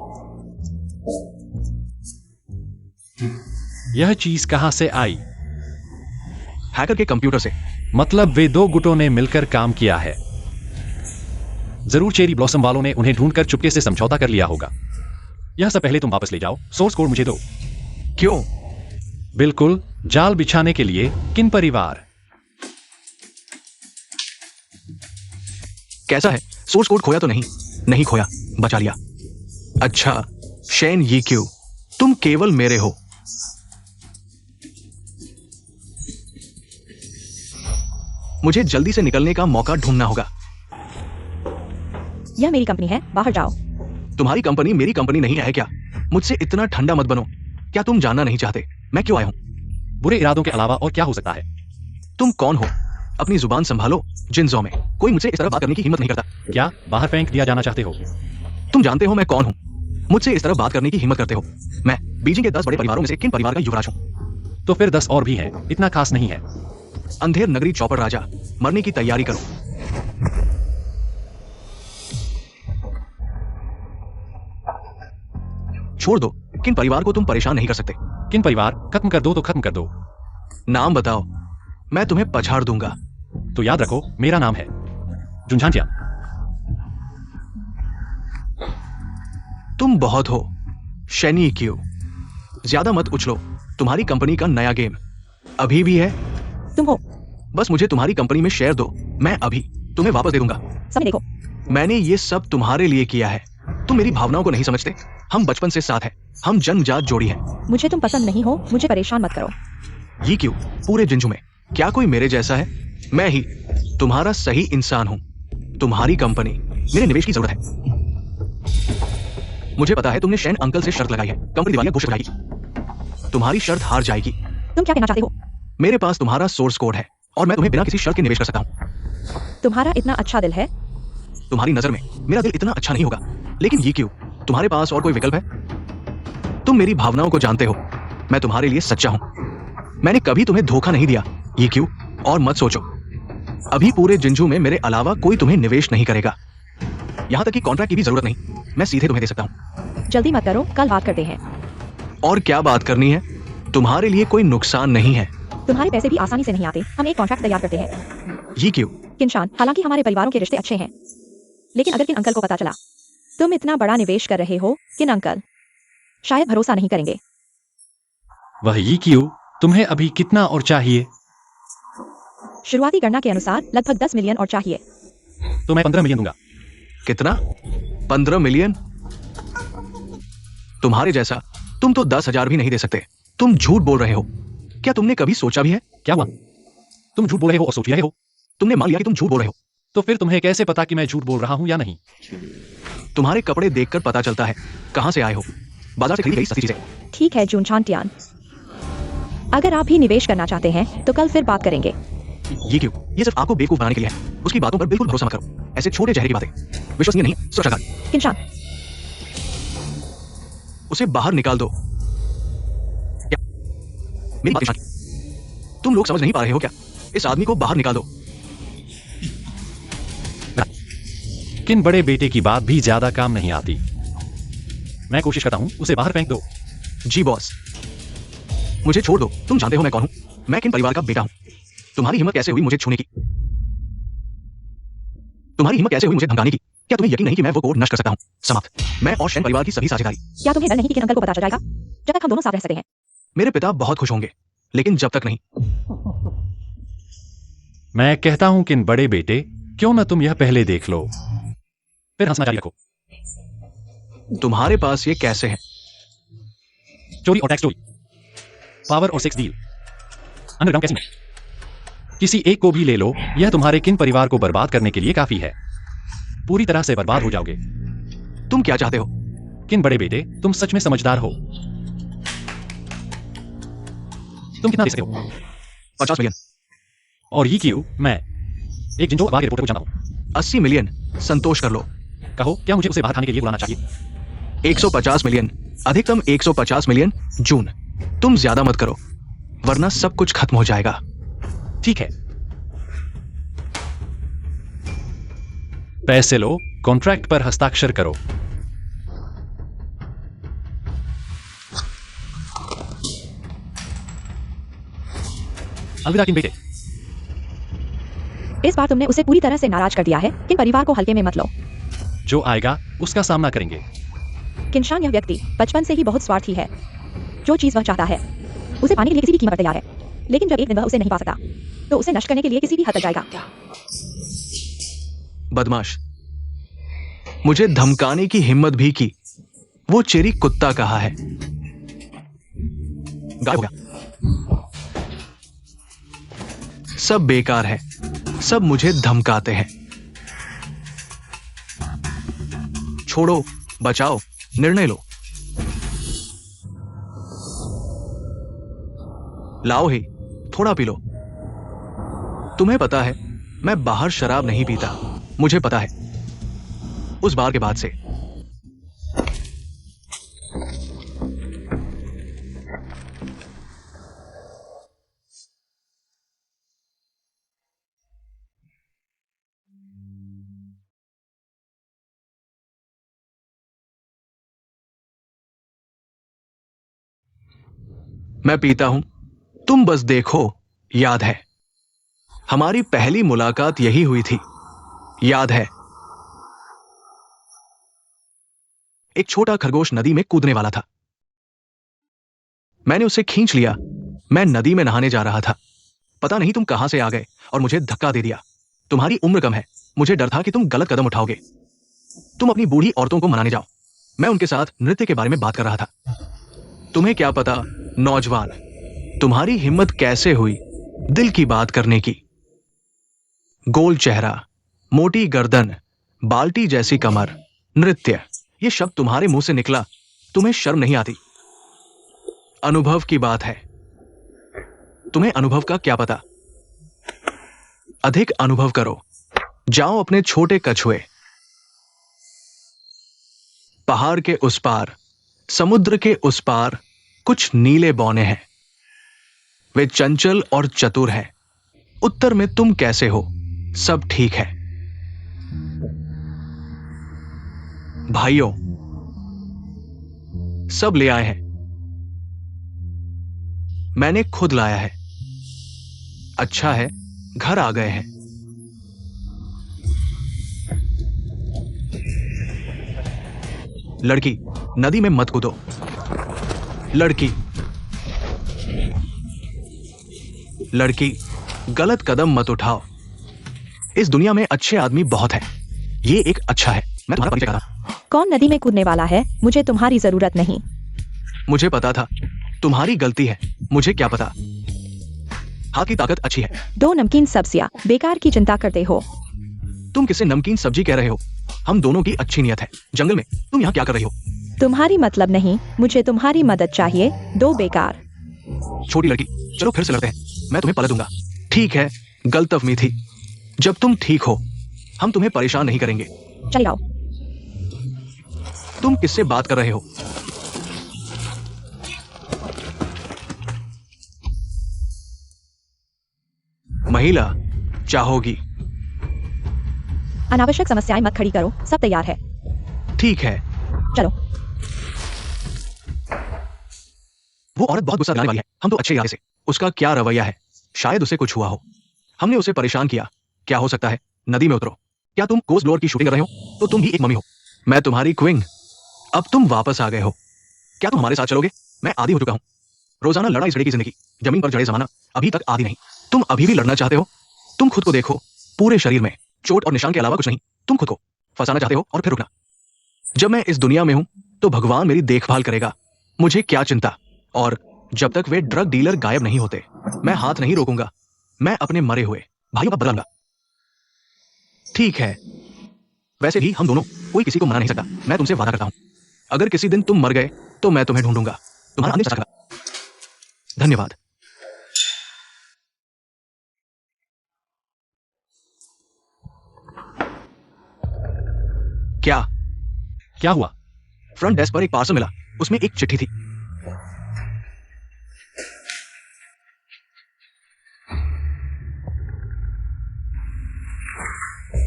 यह चीज कहां से आई? हैकर के कंप्यूटर से। मतलब वे दो गुटों ने मिलकर काम किया है। जरूर चेरी ब्लॉसम वालों ने उन्हें ढूंढकर चुपके से समझौता कर लिया होगा। यह सब पहले तुम वापस ले जाओ, सोर्स कोड मुझे दो। क्यों? बिल्कुल, जाल बिछाने के लिए। किन परिवार? कैसा है? सोर्स कोड खोया तो नहीं? नहीं खोया, बचा लिया। अच्छा, शेन ये क्यों? तुम केवल मेरे हो। मुझे जल्दी से निकलने का मौका ढूंढना होगा। यह मेरी कंपनी है, बाहर जाओ। तुम्हारी कंपनी मेरी कंपनी नहीं है क्या? मुझसे इतना ठंडा मत बनो। क्या तुम जानना नहीं चाहते मैं क्यों आया हूं? बुरे इरादों के अलावा और क्या हो सकता है? तुम कौन हो? अपनी जुबान संभालो। जिनजो में कोई मुझसे इस तरह बात करने की हिम्मत नहीं करता। क्या बाहर फेंक दिया जाना चाहते हो? तुम जानते हो मैं कौन हूं। मुझसे इस तरह बात करने की हिम्मत करते हो। मैं बीजिंग के 10 बड़े परिवारों में से किन परिवार का युवराज हूं? तो फिर 10 और भी हैं, इतना खास नहीं है। अंधेर नगरी चौपड़ राजा, मरने की तैयारी करो। छोड़ दो। किन परिवार को तुम परेशान नहीं कर सकते? किन परिवार? खत्म कर दो तो खत्म कर दो। नाम बताओ, मैं तुम्हें पछाड़ दूंगा। तो याद रखो, मेरा नाम है जुनझांटिया। तुम बहुत हो। शनी क्यों? ज्यादा मत उछलो। तुम्हारी कंपनी का नया गेम अभी भी है। तुम हो। बस मुझे तुम्हारी कंपनी में शेयर दो, मैं अभी तुम्हें वापस दे दूंगा। समय देखो। मैंने ये सब तुम्हारे लिए किया है। तुम मेरी भावनाओं को नहीं समझते। हम बचपन से साथ हैं। हम जन्मजात जोड़ी हैं। मुझे तुम पसंद नहीं हो, मुझे परेशान मत करो। ये क्यों? पूरे जिंजू में क्या कोई मेरे जैसा है? मैं ही तुम्हारा सही इंसान हूं। तुम्हारी कंपनी मेरे निवेश की जरूरत है। मुझे पता है तुमने शेन अंकल से शर्त लगाई है। कंपनी दिवालिया घोषित हो जाएगी। तुम्हारी शर्त हार जाएगी। तुम क्या कहना चाहते हो? मेरे पास तुम्हारा सोर्स कोड है और मैं तुम्हें बिना किसी शर्त के निवेश कर सकता हूं। तुम्हारा इतना अच्छा दिल है। तुम्हारी नजर में मेरा दिल इतना अच्छा नहीं होगा, लेकिन ये क्यों? तुम्हारे पास और कोई विकल्प है? तुम मेरी भावनाओं को जानते हो। मैं तुम्हारे लिए सच्चा हूं। मैंने कभी तुम्हें धोखा नहीं दिया। ये क्यों? और मत सोचो, अभी पूरे जिंजू में मेरे अलावा कोई तुम्हें निवेश नहीं करेगा। यहां तक कि कॉन्ट्रैक्ट की भी जरूरत नहीं। मैं सीधे तुम्हें दे सकता हूं। जल्दी मत करो, कल बात करते हैं। और क्या बात करनी है? तुम्हारे लिए कोई नुकसान नहीं है। तुम्हारे पैसे भी आसानी से नहीं आते। हम एक कॉन्ट्रैक्ट तैयार करते हैं। ये क्यों? किनशान, हालांकि हमारे परिवारों के रिश्ते अच्छे हैं, लेकिन अगर किन अंकल को पता चला तुम इतना बड़ा निवेश कर रहे हो, किन अंकल शायद भरोसा नहीं करेंगे। वह ये क्यों? तुम्हें अभी कितना और चाहिए? शुरुआती गणना के अनुसार लगभग 10 मिलियन और चाहिए। तो मैं 15 मिलियन दूंगा। कितना? 15 मिलियन? तुम्हारे जैसा तुम तो 10,000 भी नहीं दे सकते। तुम झूठ बोल रहे हो। क्या तुमने कभी सोचा भी है? क्या हुआ? तुम झूठ बोल रहे हो और सोच रहे हो? तुमने मान लिया कि तुम झूठ बोल रहे हो। तो फिर तुम्हें कैसे पता कि मैं झूठ बोल रहा हूं या नहीं? तुम्हारे कपड़े देखकर पता चलता है। कहां से आए हो? बाजार से खरीदी गई सस्ती चीजें। ठीक है जुनशांटियान, अगर आप भी निवेश करना चाहते हैं तो कल फिर बात करेंगे। ये क्यों? ये सिर्फ आपको बेवकूफ बनाने के लिए है। उसकी बातों पर बिल्कुल भरोसा मत करो। ऐसे छोटे चेहरे की बातें विश्वसनीय नहीं। सुरक्षा गार्ड, किनशान, उसे बाहर निकाल दो। क्या? मेरी बात निकाल। तुम लोग समझ नहीं पा रहे हो क्या? इस आदमी को बाहर निकाल दो। किन बड़े बेटे की बात भी ज्यादा काम नहीं आती। मैं कोशिश करता हूं, उसे बाहर फेंक दो। जी बॉस, मुझे छोड़ दो। तुम जानते हो मैं कौन हूं। मैं किन परिवार का बेटा हूं। तुम्हारी हिम्मत कैसे हुई मुझे छूने की? तुम्हारी हिम्मत कैसे हुई मुझे धमकाने की? क्या तुम्हें यकीन नहीं कि मैं वो कोड नष्ट कर सकता हूं? समाप्त। मैं और शेन परिवार की सभी साझेदारी। क्या तुम्हें डर नहीं कि किन अंकल को पता चल जाएगा? जब तक हम दोनों साथ रह सकते हैं। मेरे पिता बहुत खुश होंगे, लेकिन जब तक नहीं। मैं कहता हूं किन बड़े बेटे, क्यों न तुम यह पहले देख लो, फिर हंसना जारी रखो। तुम्हारे पास ये कैसे है? चोरी और टैक्स चोरी, पावर और सेक्स डील, अंडरग्राउंड कैसिनो, किसी एक को भी ले लो, यह तुम्हारे किन परिवार को बर्बाद करने के लिए काफी है। पूरी तरह से बर्बाद हो जाओगे। तुम क्या चाहते हो? किन बड़े बेटे, तुम सच में समझदार हो। तुम कितना दे सकते हो? 50 मिलियन। और ये क्यों? मैं एक जिंजो अखबार के रिपोर्टर को जानता हूं। 80 मिलियन। संतोष कर लो। कहो, क्या मुझे उसे बाहर खाने के लिए बुलाना चाहिए? 150 मिलियन। अधिकतम 150 मिलियन। जून। तुम ज्यादा मत करो, वरना सब कुछ खत्म हो जाएगा। ठीक है, पैसे लो, कॉन्ट्रैक्ट पर हस्ताक्षर करो। अलविदा किन बेटे। इस बार तुमने उसे पूरी तरह से नाराज कर दिया है। किन परिवार को हल्के में मत लो। जो आएगा उसका सामना करेंगे। किनशान यह व्यक्ति बचपन से ही बहुत स्वार्थी है। जो चीज वह चाहता है उसे पाने के लिए किसी भी कीमत पर तैयार है, लेकिन जब एक दिन वह उसे नहीं पा सकता तो उसे नष्ट करने के लिए किसी भी हद तक जाएगा। बदमाश, मुझे धमकाने की हिम्मत भी की। वो चेरी कुत्ता कहा है। गायब हो गया। सब बेकार है, सब मुझे धमकाते हैं। छोड़ो, बचाओ, निर्णय लो। लाओ ही, थोड़ा पी लो। तुम्हें पता है मैं बाहर शराब नहीं पीता, मुझे पता है। उस बार के बाद से मैं पीता हूं, तुम बस देखो। याद है हमारी पहली मुलाकात यही हुई थी, याद है। एक छोटा खरगोश नदी में कूदने वाला था। मैंने उसे खींच लिया। मैं नदी में नहाने जा रहा था। पता नहीं तुम कहां से आ गए और मुझे धक्का दे दिया। तुम्हारी उम्र कम है, मुझे डर था कि तुम गलत कदम उठाओगे। तुम अपनी बूढ़ी औरतों को मनाने जाओ। मैं उनके साथ नृत्य के बारे में बात कर रहा था। तुम्हें क्या पता, नौजवान, तुम्हारी हिम्मत कैसे हुई दिल की बात करने की। गोल चेहरा, मोटी गर्दन, बाल्टी जैसी कमर, नृत्य, ये शब्द तुम्हारे मुंह से निकला। तुम्हें शर्म नहीं आती? अनुभव की बात है। तुम्हें अनुभव का क्या पता? अधिक अनुभव करो। जाओ अपने छोटे कछुए। पहाड़ के उस पार, समुद्र के उस पार कुछ नीले बौने हैं। वे चंचल और चतुर हैं। उत्तर में तुम कैसे हो? सब ठीक है। भाइयों, सब ले आए हैं। मैंने खुद लाया है। अच्छा है, घर आ गए हैं। लड़की, नदी में मत कूदो। लड़की, लड़की, गलत कदम मत उठाओ। इस दुनिया में अच्छे आदमी बहुत हैं। ये एक अच्छा है। मैं तुम्हारा परिचय कराता। कौन नदी में कूदने वाला है? मुझे तुम्हारी जरूरत नहीं। मुझे पता था, तुम्हारी गलती है। मुझे क्या पता? हाथ की ताकत अच्छी है। दो नमकीन सब्जियां, बेकार की चिंता करते हो। तुम किसे नमकीन सब्जी कह रहे हो? हम दोनों की अच्छी नियत है। जंगल में तुम यहाँ क्या कर रही हो? तुम्हारी मतलब नहीं, मुझे तुम्हारी मदद चाहिए। दो बेकार। छोटी लड़की, चलो फिर से लड़ते हैं। मैं तुम्हें पलट दूंगा। ठीक है, गलतफहमी थी। जब तुम ठीक हो, हम तुम्हें परेशान नहीं करेंगे। चले आओ। तुम किससे बात कर रहे हो? महिला चाहोगी? अनावश्यक समस्याएं मत खड़ी करो। सब तैयार है। ठीक है। चलो। वो औरत बहुत गुस्सा दिलाने वाली है। हम तो अच्छे इरादे से। उसका क्या रवैया है? शायद उसे कुछ हुआ हो। हमने उसे परेशान किया। क्या हो सकता है? नदी में उतरो। क्या तुम कोस्ट ब्लोअर की शूटिंग कर रहे हो? तो तुम भी एक मम्मी हो। मैं तुम्हारी क्वीन। अब तुम वापस आ गए हो। क्या तुम हमारे साथ चलोगे? मैं आदी हो चुका हूं। रोजाना लड़ाई झगड़े की जिंदगी, जमीन पर जड़े जमाना, अभी तक आदी नहीं। तुम अभी भी लड़ना चाहते हो? तुम खुद को देखो, पूरे शरीर में चोट और निशान के अलावा कुछ नहीं। तुम खुद को फंसाना चाहते हो और फिर रुकना। जब मैं इस दुनिया में हूं तो भगवान मेरी देखभाल करेगा। मुझे क्या चिंता? और जब तक वे ड्रग डीलर गायब नहीं होते, मैं हाथ नहीं रोकूंगा। मैं अपने मरे हुए भाइयों का बदला लूंगा। ठीक है। वैसे भी हम दोनों, कोई किसी को मना नहीं सकता। मैं तुमसे वादा करता हूं, अगर किसी दिन तुम मर गए तो मैं तुम्हें ढूंढूंगा। तुम्हारा अंतिम संस्कार। धन्यवाद। क्या क्या हुआ? फ्रंट डेस्क पर एक पार्सल मिला। उसमें एक चिट्ठी थी।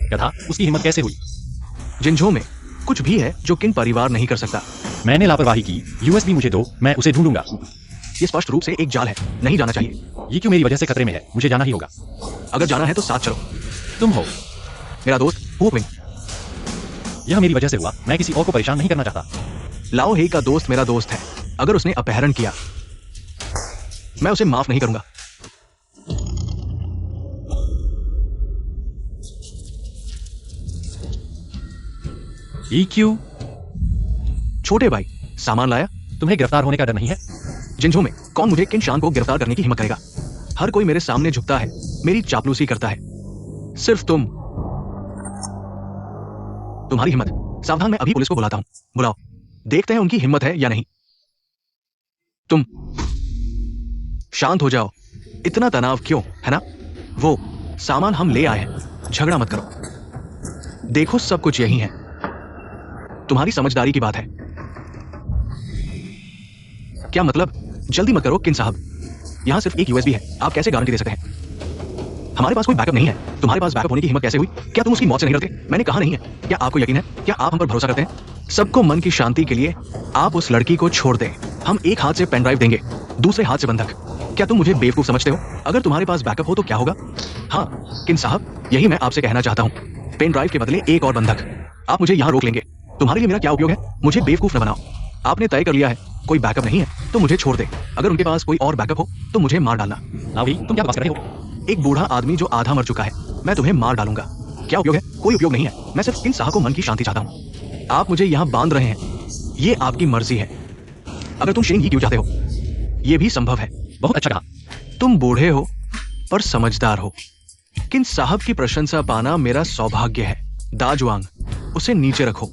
कथा उसकी हिम्मत कैसे हुई? जिनझो में कुछ भी है जो किन परिवार नहीं कर सकता। मैंने लापरवाही की। यूएसबी मुझे दो, मैं उसे ढूंढूंगा। ये स्पष्ट रूप से एक जाल है, नहीं जाना चाहिए। ये क्यों मेरी वजह से खतरे में है? मुझे जाना ही होगा। अगर जाना है तो साथ चलो। तुम हो। मेरा दोस्त हू विंग। यह मेरी वजह से हुआ, मैं किसी और को परेशान नहीं करना चाहता। लाओ हे का दोस्त मेरा दोस्त है। अगर उसने अपहरण किया, मैं उसे माफ नहीं करूंगा। EQ, छोटे भाई, सामान लाया? तुम्हें गिरफ्तार होने का डर नहीं है? जिनझो में कौन मुझे किन शान को गिरफ्तार करने की हिम्मत करेगा? हर कोई मेरे सामने झुकता है, मेरी चापलूसी करता है। सिर्फ तुम्हारी हिम्मत। सावधान, मैं अभी पुलिस को बुलाता हूं। बुलाओ, देखते हैं उनकी हिम्मत है या नहीं। तुम शांत हो जाओ। इतना तनाव क्यों, है ना? वो सामान हम ले आए हैं, झगड़ा मत करो। देखो सब कुछ यही है, तुम्हारी समझदारी की बात है। क्या मतलब? जल्दी मत करो किन साहब, यहां सिर्फ एक यूएसबी है। आप कैसे गारंटी दे सकते हैं? हमारे पास कोई बैकअप नहीं है। तुम्हारे पास बैकअप होने की हिम्मत कैसे हुई? क्या तुम उसकी मौत से नहीं डरते? मैंने कहा नहीं है। क्या आपको यकीन है? क्या आप हम पर भरोसा करते हैं? सबको मन की शांति के लिए आप उस लड़की को छोड़ दें। हम एक हाथ से पेन ड्राइव देंगे, दूसरे हाथ से बंधक। क्या तुम मुझे बेवकूफ समझते हो? अगर तुम्हारे पास बैकअप हो तो क्या होगा? हाँ किन साहब, यही मैं आपसे कहना चाहता हूँ। पेन ड्राइव के बदले एक और बंधक। आप मुझे यहाँ रोक लेंगे। तुम्हारे लिए मेरा क्या उपयोग है? मुझे बेवकूफ न बनाओ। आपने तय कर लिया है कोई बैकअप नहीं है तो मुझे छोड़ दे। अगर उनके पास कोई और बैकअप हो तो मुझे मार डालना। लाओ, तुम क्या बात कर रहे हो? एक बूढ़ा आदमी जो आधा मर चुका है, मैं तुम्हें मार डालूंगा। क्या उपयोग है? कोई उपयोग नहीं है। मैं सिर्फ किन साहब को मन की शांति चाहता हूँ। आप मुझे यहाँ बांध रहे हैं, ये आपकी मर्जी है। अगर तुम शेन ही क्यों चाहते हो, ये भी संभव है। बहुत अच्छा कहा। तुम बूढ़े हो पर समझदार हो। किन साहब की प्रशंसा पाना मेरा सौभाग्य है। दाजुआंग, उसे नीचे रखो।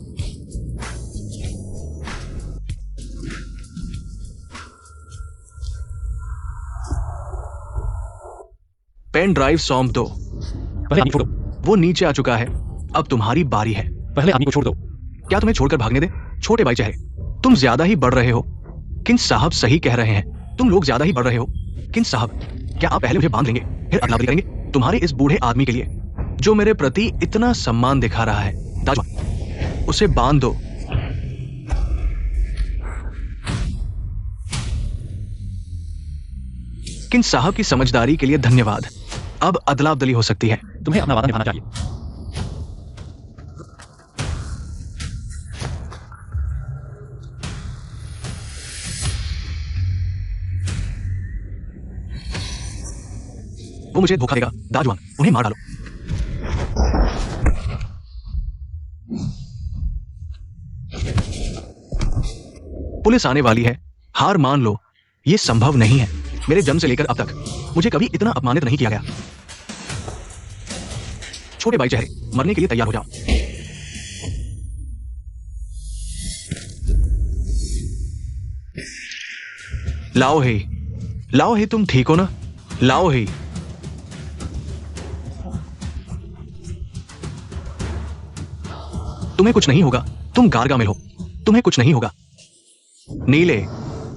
पेन ड्राइव सौंप दो। पहले आदमी को छोड़ दो। वो नीचे आ चुका है, अब तुम्हारी बारी है। पहले आदमी को छोड़ दो। क्या तुम्हें छोड़कर भागने दे? छोटे भाई चेहरे, तुम ज्यादा ही बढ़ रहे हो। किन साहब सही कह रहे हैं, तुम लोग ज्यादा ही बढ़ रहे हो। किन साहब, क्या आप पहले मुझे बांध लेंगे फिर अदला-बदली करेंगे? तुम्हारे इस बूढ़े आदमी के लिए जो मेरे प्रति इतना सम्मान दिखा रहा है, दाजुआंग, उसे बांध दो। किन साहब की समझदारी के लिए धन्यवाद। अब अदला-बदली हो सकती है। तुम्हें अपना वादा निभाना चाहिए। वो मुझे धोखा देगा। दाजुआंग, उन्हें मार डालो। पुलिस आने वाली है। हार मान लो, ये संभव नहीं है। मेरे जन्म से लेकर अब तक मुझे कभी इतना अपमानित नहीं किया गया। छोटे भाई चेहरे, मरने के लिए तैयार हो जाओ। लाओ हे, तुम ठीक हो ना? लाओ हे। तुम्हें कुछ नहीं होगा, तुम गारगामेल हो, तुम्हें कुछ नहीं होगा।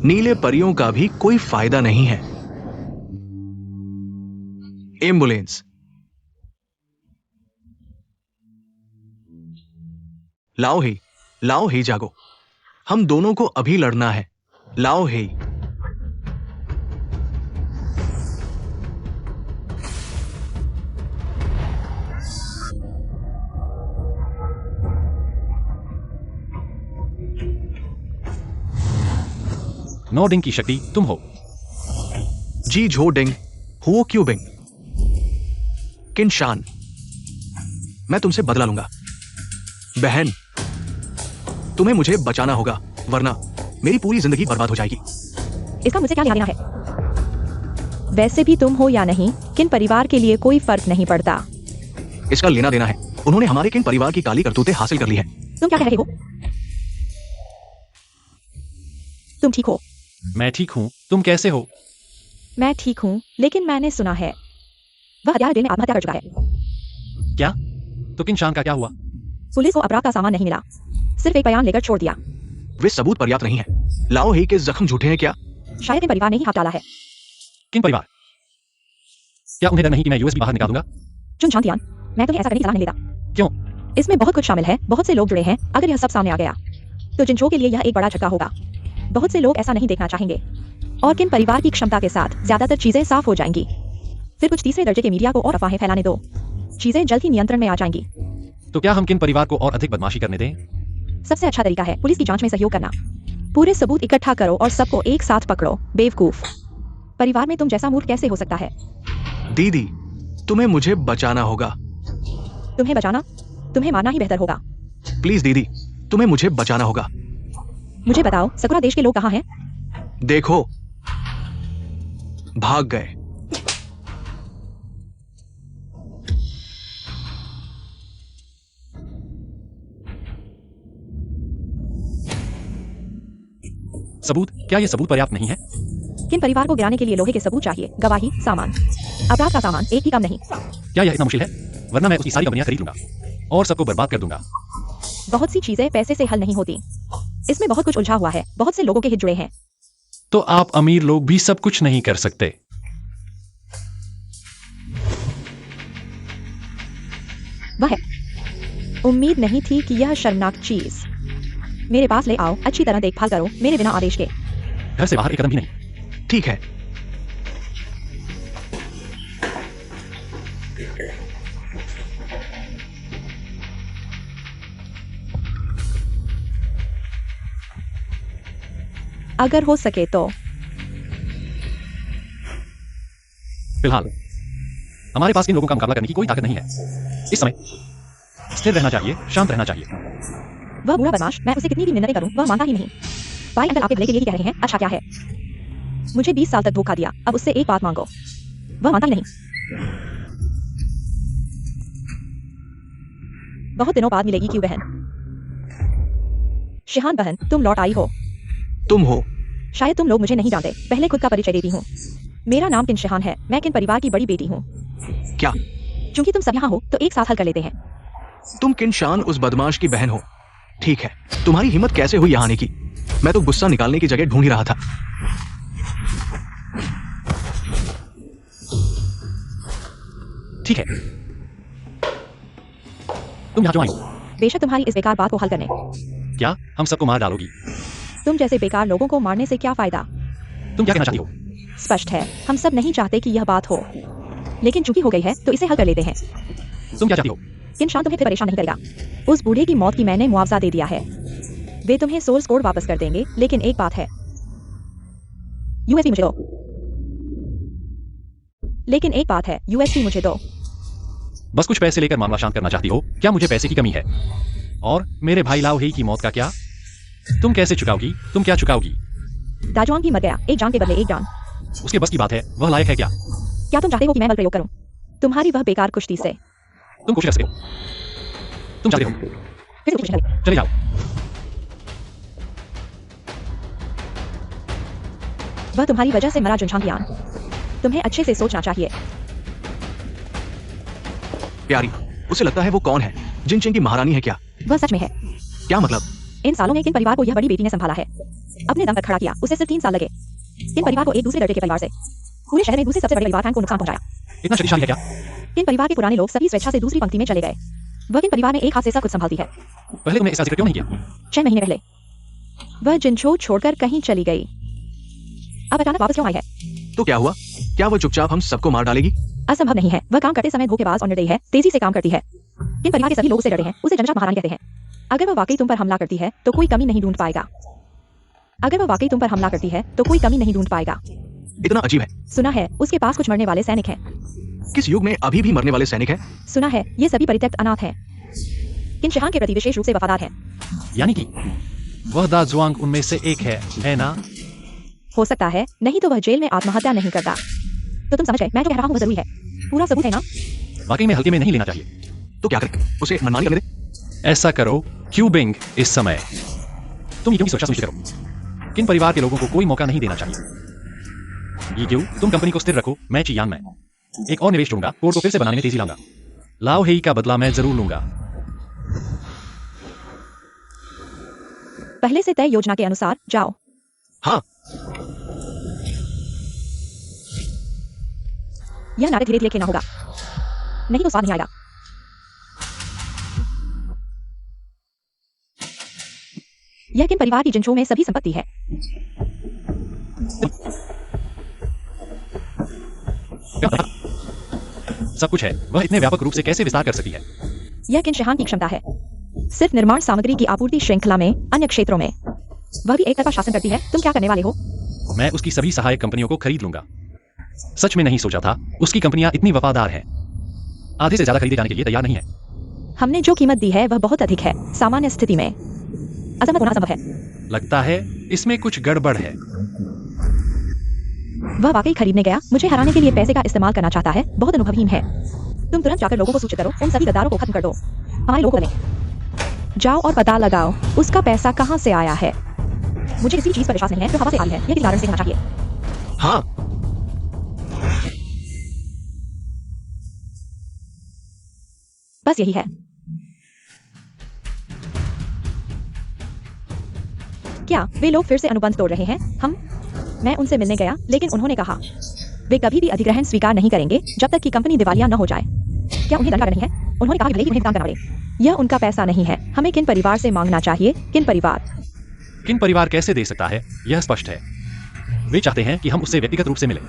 नीले परियों का भी कोई फायदा नहीं है। एम्बुलेंस। लाओ हे जागो। हम दोनों को अभी लड़ना है। लाओ हे। नौ डिंग की शक्ति तुम हो। जी झो डिंग, हुओ क्यू बिंग। किन शान, मैं तुमसे बदला लूंगा। बहन, तुम्हें मुझे बचाना होगा, वरना मेरी पूरी जिंदगी बर्बाद हो जाएगी। इसका मुझे क्या लेना देना है? वैसे भी तुम हो या नहीं, किन परिवार के लिए कोई फर्क नहीं पड़ता। इसका लेना देना है। उन्होंने हमारे किन परिवार की काली करतूतें हासिल कर ली है। तुम क्या कह रहे हो? तुम ठीक हो? मैं ठीक हूँ, तुम कैसे हो? मैं ठीक हूँ, लेकिन मैंने सुना है वह हत्यारा दिल में आत्महत्या कर चुका है। क्या? तो किन शान का क्या हुआ? पुलिस को अपराध का सामान नहीं मिला, सिर्फ एक बयान लेकर छोड़ दिया। वे सबूत पर्याप्त नहीं है। लाओ हे के जख्म झूठे हैं क्या? शायद इन परिवार ने ही हाथ डाला है। किन परिवार? क्या उन्हें डर नहीं कि मैं यूएस भी बाहर निकाल दूंगा? चुन शांतियान, मैं तुम्हें ऐसा करने की सलाह नहीं देता। क्यों? इसमें बहुत कुछ शामिल है, बहुत से लोग जुड़े हैं। अगर यह सब सामने आ गया तो जिनचो के लिए यह एक बड़ा झटका होगा। बहुत से लोग ऐसा नहीं देखना चाहेंगे और किन परिवार की क्षमता के साथ ज्यादातर चीजें साफ हो जाएंगी। फिर कुछ तीसरे दर्जे के मीडिया को और अफवाहें फैलाने दो, चीजें जल्द ही नियंत्रण में आ जाएंगी। तो क्या हम किन परिवार को और अधिक बदमाशी करने दें? सबसे अच्छा तरीका है पुलिस की जांच में सहयोग करना। पूरे सबूत इकट्ठा करो और सबको एक साथ पकड़ो। बेवकूफ परिवार में तुम जैसा मूर्ख कैसे हो सकता है? दीदी, तुम्हें मुझे बचाना होगा। तुम्हें बचाना? तुम्हें मारना ही बेहतर होगा। प्लीज दीदी, तुम्हें मुझे बचाना होगा। मुझे बताओ, सकुरा देश के लोग कहाँ हैं? देखो, भाग गए। सबूत? क्या ये सबूत पर्याप्त नहीं है? किन परिवार को गिराने के लिए लोहे के सबूत चाहिए? गवाही, सामान, अपराध का सामान, एक ही कम नहीं। क्या यह इतना मुश्किल है? वरना मैं उसकी सारी कंपनियां खरीद लूंगा और सबको बर्बाद कर दूंगा। बहुत सी चीजें पैसे से हल नहीं होती। इसमें बहुत कुछ उलझा हुआ है, बहुत से लोगों के हित जुड़े हैं। तो आप अमीर लोग भी सब कुछ नहीं कर सकते। वह है। उम्मीद नहीं थी कि यह शर्मनाक चीज मेरे पास ले आओ। अच्छी तरह देखभाल करो, मेरे बिना आदेश के। घर से बाहर एक कदम भी नहीं। ठीक है। अगर हो सके तो। फिलहाल हमारे पास इन लोगों का मुकाबला करने की कोई ताकत नहीं है। इस समय स्थिर रहना चाहिए, शांत रहना चाहिए। वह बुरा बदमाश, मैं उसे कितनी भी मिन्नतें करूं, वह मानता ही नहीं। भाई अंकल आपके भले के लिए ही कह रहे हैं। अच्छा क्या है? मुझे 20 साल तक धोखा दिया, अब उससे एक बात मांगो। वह मानता ही नहीं। बहुत दिनों बाद मिलेगी क्यों बहन? शिहान बहन, तुम लौट आई हो। तुम हो? शायद तुम लोग मुझे नहीं जानते। पहले खुद का परिचय देती हूँ। मेरा नाम किन शिहान है। मैं किन परिवार की बड़ी बेटी हूँ। क्या? चूंकि तुम सब यहाँ हो तो एक साथ हल कर लेते हैं। तुम किनशान उस बदमाश की बहन हो? ठीक है। तुम्हारी हिम्मत कैसे हुई यहाँ आने की? मैं तो गुस्सा निकालने की जगह ढूंढ ही रहा था। ठीक है, तुम यहाँ क्यों आई? बेशक तुम्हारी इस बेकार बात को हल करने। क्या हम सबको मार डालोगी? तुम जैसे बेकार लोगों को मारने से क्या फायदा? तुम क्या कहना चाहती हो? स्पष्ट है, हम सब नहीं चाहते कि यह बात हो, लेकिन चूंकि हो गई है तो इसे हल कर लेते हैं। तुम क्या चाहती हो? किनशान तुम्हें फिर परेशान नहीं करेगा। उस बूढ़े की मौत की मैंने मुआवजा दे दिया है। वे तुम्हें सोर्स कोड वापस कर देंगे, लेकिन एक बात है, यूएसबी मुझे दो। लेकिन एक बात है, यूएसबी मुझे दो। बस कुछ पैसे लेकर मामला शांत करना चाहती हो? क्या मुझे पैसे की कमी है? और मेरे भाई लाओ ही की मौत का क्या? तुम कैसे चुकाओगी? तुम क्या चुकाओगी? दाजुआंग भी मर गया, एक जान के बदले एक जान। उसके बस की बात है? वह लायक है क्या? क्या तुम चाहते हो कि मैं बल प्रयोग करूं तुम्हारी वह बेकार कुश्ती से? तुम कोशिश कर सकते हो। तुम चाहते हो? फिर से कुछ नहीं। चले जाओ। वह तुम्हारी वजह से मरा जुनझांगियान। तुम्हें अच्छे से सोचना चाहिए। प्यारी, उसे लगता है वो कौन है? जिनचिंग की महारानी है क्या? वह सच में है। क्या मतलब? इन सालों में किन परिवार को यह बड़ी बेटी ने संभाला है? अपने दम पर खड़ा किया। उसे सिर्फ 3 साल लगे। किन परिवार को एक दूसरे दर्जे के परिवार से पूरे शहर में दूसरे सबसे बड़े परिवार को नुकसान पहुंचाया। इतना शक्तिशाली है क्या? किन परिवार के पुराने लोग सभी स्वेच्छा से दूसरी पंक्ति में चले गए। वह किन परिवार में एक हाथ से सब कुछ संभालती है। पहले तुमने इसका जिक्र क्यों नहीं किया? 6 महीने पहले वह जिनचो छोड़कर कहीं चली गई। अब अचानक वापस क्यों आई है? तो क्या हुआ? क्या वो चुपचाप हम सबको मार डालेगी? असंभव नहीं है। वह काम करते समय धोखेबाज और निर्दयी है, तेजी से काम करती है। किन परिवार के सभी लोग उसे डरे हैं। उसे जनता महारानी कहते हैं। अगर वह वाकई तुम पर हमला करती है तो कोई कमी नहीं ढूंढ पाएगा। अगर वह वाकई तुम पर हमला करती है तो कोई कमी नहीं ढूंढ पाएगा। इतना अजीब है। सुना है उसके पास कुछ मरने वाले सैनिक हैं। किस युग में अभी भी मरने वाले सैनिक हैं? सुना है ये सभी परित्यक्त अनाथ हैं। किन शिहान के प्रति विशेष रूप से वफादार हैं। यानी कि वह दाजुआंग उनमें से एक है ना? हो सकता है, नहीं तो वह जेल में आत्महत्या नहीं करता। तो तुम समझ गए मैं जो कह रहा हूँ वह जरूरी है। पूरा सबूत है ना? वाकई में हल्के में नहीं लेना चाहिए। तो क्या करें? उसे मनमानी करने दे? ऐसा करो क्यूबिंग इस समय। तुम ये क्यों की सुरक्षा सुनिश्चित करो। किन परिवार के लोगों को कोई मौका नहीं देना चाहिए। ये क्यों? तुम कंपनी को स्थिर रखो। मैं चियान में एक और निवेश करूंगा। कोड को फिर से बनाने में तेजी लाऊंगा। लाओ हेई का बदला मैं जरूर लूंगा। पहले से तय योजना के अनुसार जाओ। हाँ। यह नाटक धीरे धीरे खेलना होगा, नहीं तो स्वाद नहीं आएगा। यह किन परिवार की जिनचो में सभी संपत्ति है? सब कुछ है, वह इतने व्यापक रूप से कैसे विस्तार कर सकती है? यह किन शहान की क्षमता है? सिर्फ निर्माण सामग्री की आपूर्ति श्रृंखला में, अन्य क्षेत्रों में वह भी एक तरफा शासन करती है। तुम क्या करने वाले हो? मैं उसकी सभी सहायक कंपनियों को खरीद लूंगा। सच में नहीं सोचा था उसकी कंपनियां इतनी वफादार हैं। आधे से ज्यादा खरीदे जाने के लिए तैयार नहीं है। हमने जो कीमत दी है वह बहुत अधिक है। सामान्य स्थिति में अजमत होना संभव है। लगता है इसमें कुछ गड़बड़ है। वह वाकई खरीदने गया, मुझे हराने के लिए पैसे का इस्तेमाल करना चाहता है। बहुत अनुभवहीन है। तुम तुरंत जाकर लोगों को सूचित करो, उन सभी गद्दारों को खत्म कर दो। हमारे लोग बने। जाओ और पता लगाओ उसका पैसा कहां से आया है। मुझे किसी चीज पर विश्वास नहीं है जो हवा से आई है। यह किस कारण से होना चाहिए? हाँ, बस यही है। क्या वे लोग फिर से अनुबंध तोड़ रहे हैं? मैं उनसे मिलने गया, लेकिन उन्होंने कहा वे कभी भी अधिग्रहण स्वीकार नहीं करेंगे जब तक कि कंपनी दिवालिया न हो जाए। क्या उन्हें दंड नहीं है? उन्होंने कहा कि भले ही उन्हें भुगतान करना पड़े। यह उनका पैसा नहीं है। हमें किन परिवार से मांगना चाहिए? किन परिवार कैसे दे सकता है यह स्पष्ट है। वे चाहते हैं कि हम उससे व्यक्तिगत रूप से मिलें।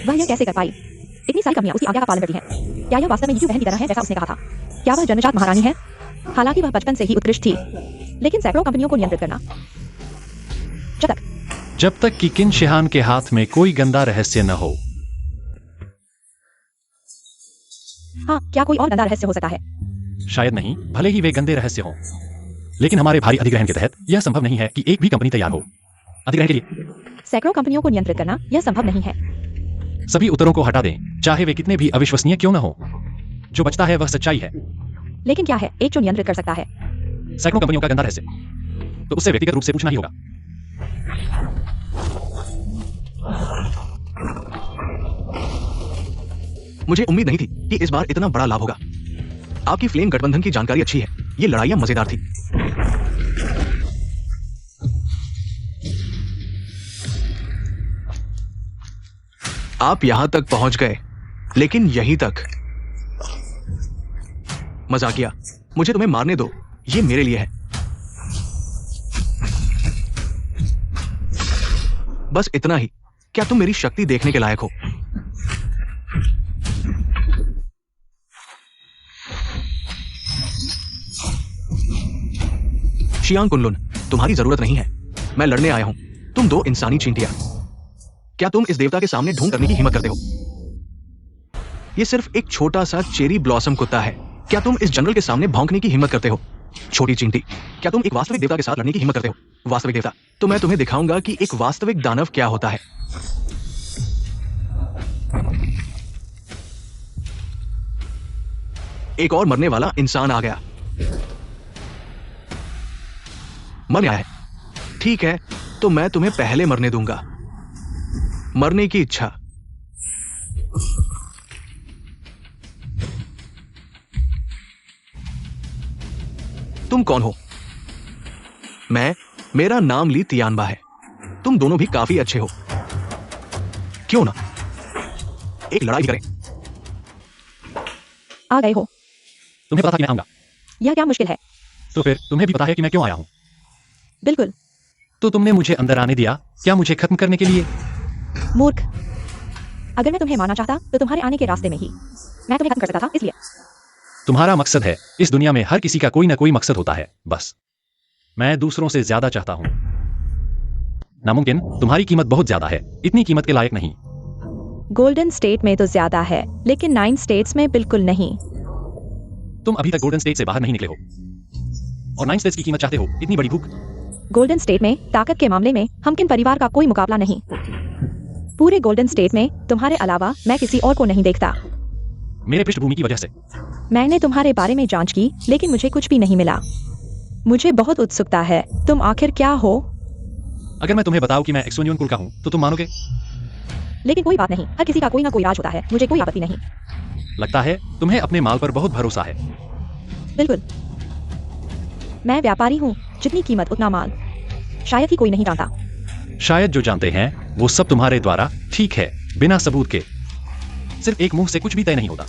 वह यह कैसे कर पाई? इतनी सारी कंपनियां उसकी आज्ञा का पालन करती हैं। क्या यह वास्तव में यूं बहन की तरह है जैसा उसने कहा था? क्या वह जन्मजात महारानी है? हालांकि वह बचपन से ही उत्कृष्ट थी, लेकिन सैकड़ों कंपनियों को नियंत्रित करना। जब तक कि किन शेहान के हाथ में कोई गंदा रहस्य न हो। हाँ, क्या कोई और गंदा रहस्य हो सकता है? शायद नहीं, भले ही वे गंदे रहस्य हों। लेकिन हमारे भारी अधिग्रहण के तहत यह संभव नहीं है कि एक भी कंपनी तैयार हो अधिग्रहण के लिए। सैकड़ों कंपनियों को नियंत्रित करना यह संभव नहीं है। सभी उत्तरों को हटा दें, चाहे वे कितने भी अविश्वसनीय क्यों न हो। जो बचता है वह सच्चाई है। लेकिन क्या है एक जो नियंत्रित कर सकता है? सैकड़ों कंपनियों का गंदा रहस्य, तो उससे व्यक्तिगत रूप से पूछना ही होगा। मुझे उम्मीद नहीं थी कि इस बार इतना बड़ा लाभ होगा। आपकी फ्लेम गठबंधन की जानकारी अच्छी है। ये लड़ाइयां मजेदार थी। आप यहां तक पहुंच गए, लेकिन यहीं तक। मजाकिया, मुझे तुम्हें मारने दो, ये मेरे लिए है। बस इतना ही। क्या तुम मेरी शक्ति देखने के लायक हो? शियांग कुनलुन, तुम्हारी जरूरत नहीं है। मैं लड़ने आया हूं। तुम दो इंसानी चींटियां। क्या तुम इस देवता के सामने ढूंढ करने की हिम्मत करते हो? यह सिर्फ एक छोटा सा चेरी ब्लॉसम कुत्ता है। क्या तुम इस जंगल के सामने भौंकने की हिम्मत करते हो? छोटी चींटी, क्या तुम एक वास्तविक देवता के साथ लड़ने की हिम्मत करते हो? वास्तविक देवता, तो मैं तुम्हें दिखाऊंगा कि एक वास्तविक दानव क्या होता है। एक और मरने वाला इंसान आ गया। मर आया है। ठीक है, तो मैं तुम्हें पहले मरने दूंगा। मरने की इच्छा। तुम कौन हो? मेरा नाम ली तियानबा है। तुम दोनों भी काफी अच्छे हो। क्यों ना एक लड़ाई करें? आ गए हो। तुम्हें पता था कि मैं आऊंगा। यह क्या मुश्किल है? तो फिर तुम्हें भी पता है कि मैं क्यों आया हूं। बिल्कुल। तो तुमने मुझे अंदर आने दिया, क्या मुझे खत्म करने के लिए? मूर्ख। अगर मैं तुम्हें मारना चाहता तो तुम्हारे आने के रास्ते में ही मैं तुम्हें खत्म कर सकता था, इसलिए। तुम्हारा मकसद है। इस दुनिया में हर किसी का कोई ना कोई मकसद होता है। बस मैं दूसरों से ज्यादा चाहता हूं। नामुमकिन, तुम्हारी कीमत बहुत ज्यादा है। इतनी कीमत के लायक नहीं। गोल्डन स्टेट में तो ज्यादा है, लेकिन 9 स्टेट्स में बिल्कुल नहीं। तुम अभी तक गोल्डन स्टेट से बाहर नहीं निकले हो और 9 स्टेट्स की कीमत चाहते हो। इतनी बड़ी भूख। गोल्डन स्टेट में ताकत के मामले में हम किन परिवार का कोई मुकाबला नहीं। पूरे गोल्डन स्टेट में तुम्हारे अलावा मैं किसी और को नहीं देखता। मेरे पृष्ठभूमि की वजह से। मैंने तुम्हारे बारे में जांच की, लेकिन मुझे कुछ भी नहीं मिला। मुझे बहुत उत्सुकता है, तुम आखिर क्या हो? अगर मैं तुम्हें बताऊं कि मैं एक्सोनियन कुल का हूं तो तुम मानोगे? लेकिन कोई बात नहीं, हर किसी का कोई ना कोई राज होता है। मुझे कोई आपत्ति नहीं। लगता है तुम्हें अपने माल पर बहुत भरोसा है। बिल्कुल। मैं व्यापारी हूँ, जितनी कीमत उतना माल। शायद ही कोई नहीं जानता। शायद जो जानते हैं वो सब तुम्हारे द्वारा। ठीक है, बिना सबूत के। सिर्फ एक मुंह से कुछ भी तय नहीं होता।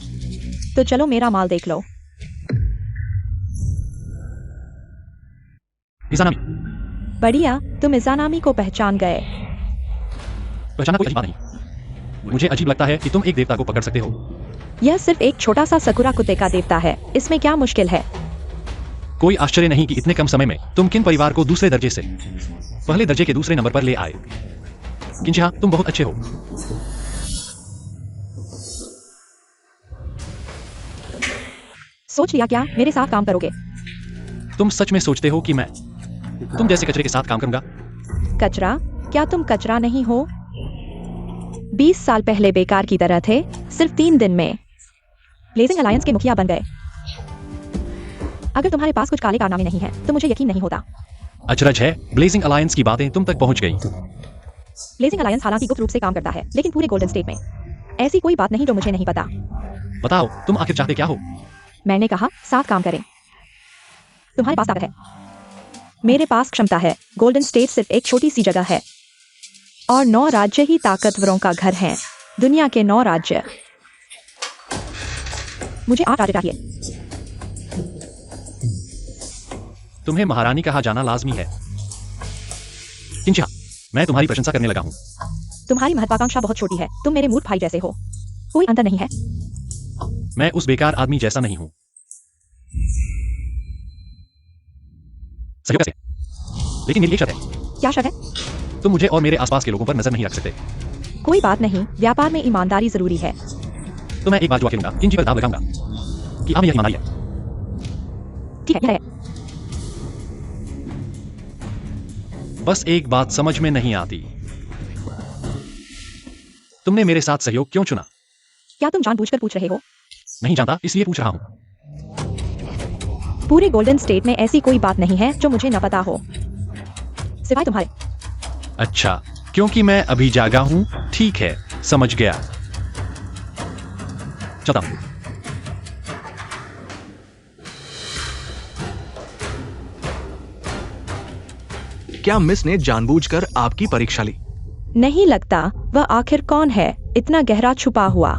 तो चलो मेरा माल देख लो। इसानामी, बढ़िया, तुम इज़ानामी को पहचान गए। पहचाना कोई अजीब बात नहीं। मुझे अजीब लगता है कि तुम एक देवता को पकड़ सकते हो। यह सिर्फ एक छोटा सा सकुरा कुत्ते का देवता है, इसमें क्या मुश्किल है? कोई आश्चर्य नहीं कि इतने कम समय में तुम किन परिवार को दूसरे दर्जे से पहले दर्जे के दूसरे नंबर पर ले आए। किंचिहा, तुम बहुत अच्छे हो। सोच लिया क्या मेरे साथ काम करोगे? तुम सच में सोचते हो कि मैं तुम जैसे कचरे के साथ काम करूंगा? कचरा? क्या तुम कचरा नहीं हो? 20 साल पहले बेकार की तरह थे, सिर्फ 3 दिन में ब्लेजिंग अलायंस के मुखिया बन गए। अगर तुम्हारे पास कुछ काले कारनामे नहीं है तो मुझे यकीन नहीं होता। अचरज है, ब्लेजिंग अलायंस की बातें तुम तक पहुंच गई। ब्लेजिंग अलायंस हालांकि गुप्त रूप से काम करता है, लेकिन पूरे गोल्डन स्टेट में ऐसी कोई बात नहीं जो मुझे नहीं पता। बताओ, तुम आखिर चाहते क्या हो? मैंने कहा साथ काम करें। तुम्हारे पास ताकत है, मेरे पास क्षमता है। गोल्डन स्टेट सिर्फ एक छोटी सी जगह है और 9 राज्य ही ताकतवरों का घर हैं। दुनिया के 9 राज्य। मुझे 8 राज्य चाहिए। तुम्हें महारानी कहा जाना लाजमी है। किंचिहा, मैं तुम्हारी प्रशंसा करने लगा हूं। तुम्हारी महत्वाकांक्षा बहुत छोटी है, तुम मेरे मूर्ख भाई जैसे हो, कोई अंतर नहीं है। मैं उस बेकार आदमी जैसा नहीं हूं। सहयोग से। लेकिन मेरी एक शर्त है। क्या शर्त है? तुम मुझे और मेरे आसपास के लोगों पर नजर नहीं रख सकते। कोई बात नहीं, व्यापार में ईमानदारी जरूरी है। तो मैं एक बात जुआ खेलूंगा, किंची पर दाव लगाऊंगा कि आप यह ईमानदारी है। ठीक है, बस एक बात समझ में नहीं आती, तुमने मेरे साथ सहयोग क्यों चुना? क्या तुम जानबूझकर पूछ रहे हो? नहीं जानता, इसलिए पूछ रहा हूं। पूरे गोल्डन स्टेट में ऐसी कोई बात नहीं है जो मुझे न पता हो, सिवाय तुम्हारे। अच्छा, क्योंकि मैं अभी जागा हूं। ठीक है, समझ गया। चलता हूं। क्या मिस ने जानबूझकर आपकी परीक्षा ली? नहीं लगता। वह आखिर कौन है, इतना गहरा छुपा हुआ?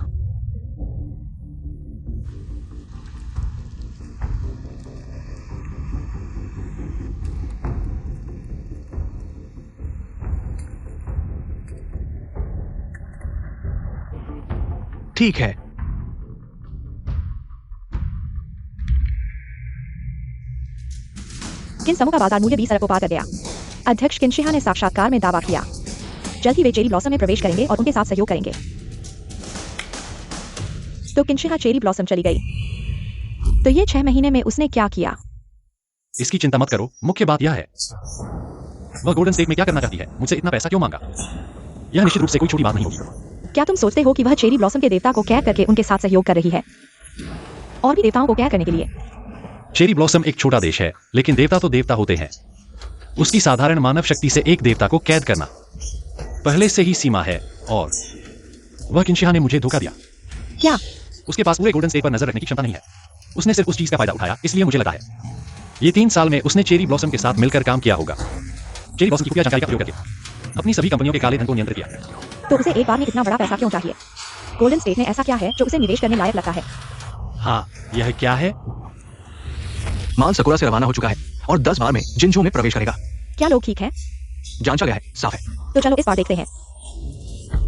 ठीक है, किन समूह का बाजार मूल्य 20 अरब को पार कर गया। अध्यक्ष किंशिहा ने साक्षात्कार में दावा किया, जल्द ही वे चेरी ब्लॉसम में प्रवेश करेंगे और उनके साथ सहयोग करेंगे। तो किंशिहा चेरी ब्लॉसम चली गई। तो ये 6 महीने में उसने क्या किया? इसकी चिंता मत करो, मुख्य बात यह है वह गोल्डन स्टेट में क्या करना चाहती है, मुझसे इतना पैसा क्यों मांगा। यह निश्चित रूप से कोई छोटी बात नहीं होगी। क्या तुम सोचते हो कि वह चेरी ब्लॉसम के देवता को कैद करके उनके साथ सहयोग कर रही है, और भी देवताओं को कैद करने के लिए? चेरी ब्लॉसम एक छोटा देश है, लेकिन देवता तो देवता होते हैं। उसकी साधारण मानव शक्ति से एक देवता को कैद करना पहले से ही सीमा है, और वह किंशिहा ने मुझे धोखा दिया। क्या? उसके पास पूरे गोल्डन स्टेट पर नजर रखने की क्षमता नहीं है। उसने सिर्फ उस चीज का फायदा उठाया, इसलिए मुझे लगा है ये 3 साल में उसने चेरी ब्लॉसम के साथ मिलकर काम किया होगा। चेरी ब्लॉसम की खुफिया जानकारी का प्रयोग करके अपनी सभी कंपनियों के काले धन को नियंत्रित किया। तो उसे एक बार में इतना बड़ा पैसा क्यों चाहिए? गोल्डन स्टेट में ऐसा क्या है जो उसे निवेश करने लायक लगता है? हाँ, यह क्या है? माल सकुरा से रवाना हो चुका है और 10 बार में जिनझो में प्रवेश करेगा। क्या लोग ठीक हैं? जांचा गया है, साफ है। तो चलो इस बार देखते हैं,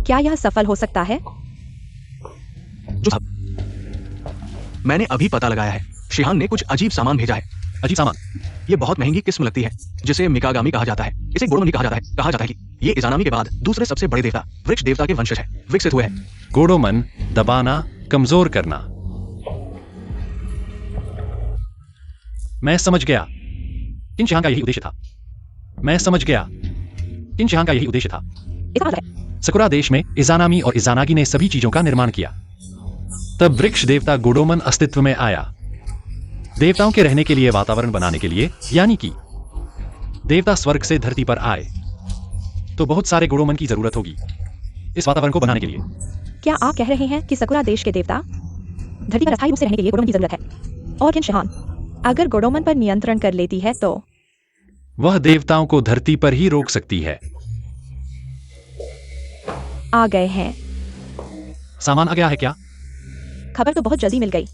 क्या यह सफल हो सकता है? जो साहब, मैंने अभी पता लगाया है, शिहान ने कुछ अजीब सामान भेजा है। अजीब सामान? ये बहुत महंगी किस्म लगती है, जिसे मिकागामी कहा जाता है। इसे गोडोमनी कहा जाता है। कहा जाता है कि ये इज़ानामी के बाद दूसरे सबसे बड़े देवता वृक्ष देवता के वंशज है, विकसित हुए हैं। गोडोमन, दबाना, कमजोर करना। मैं समझ गया, किंशिहा का यही उद्देश्य था। मैं समझ गया, किंशिहा का यही उद्देश्य था। इसका मतलब है सकुरा देश में इज़ानामी और इज़ानागी ने सभी चीजों का निर्माण किया। तब वृक्ष देवता गोडोमन अस्तित्व में आया, देवताओं के रहने के लिए वातावरण बनाने के लिए, यानी कि देवता स्वर्ग से धरती पर आए तो बहुत सारे गोडोमन की जरूरत होगी इस वातावरण को बनाने के लिए। क्या आप कह रहे हैं कि सकुरा देश के देवता धरती पर अस्थायी रूप से रहने के लिए गोडोमन की जरूरत है? और किंशिहान अगर गोडोमन पर नियंत्रण कर लेती है तो वह देवताओं को धरती पर ही रोक सकती है। आ गए हैं। सामान आ गया है क्या? खबर तो बहुत जल्दी मिल गई।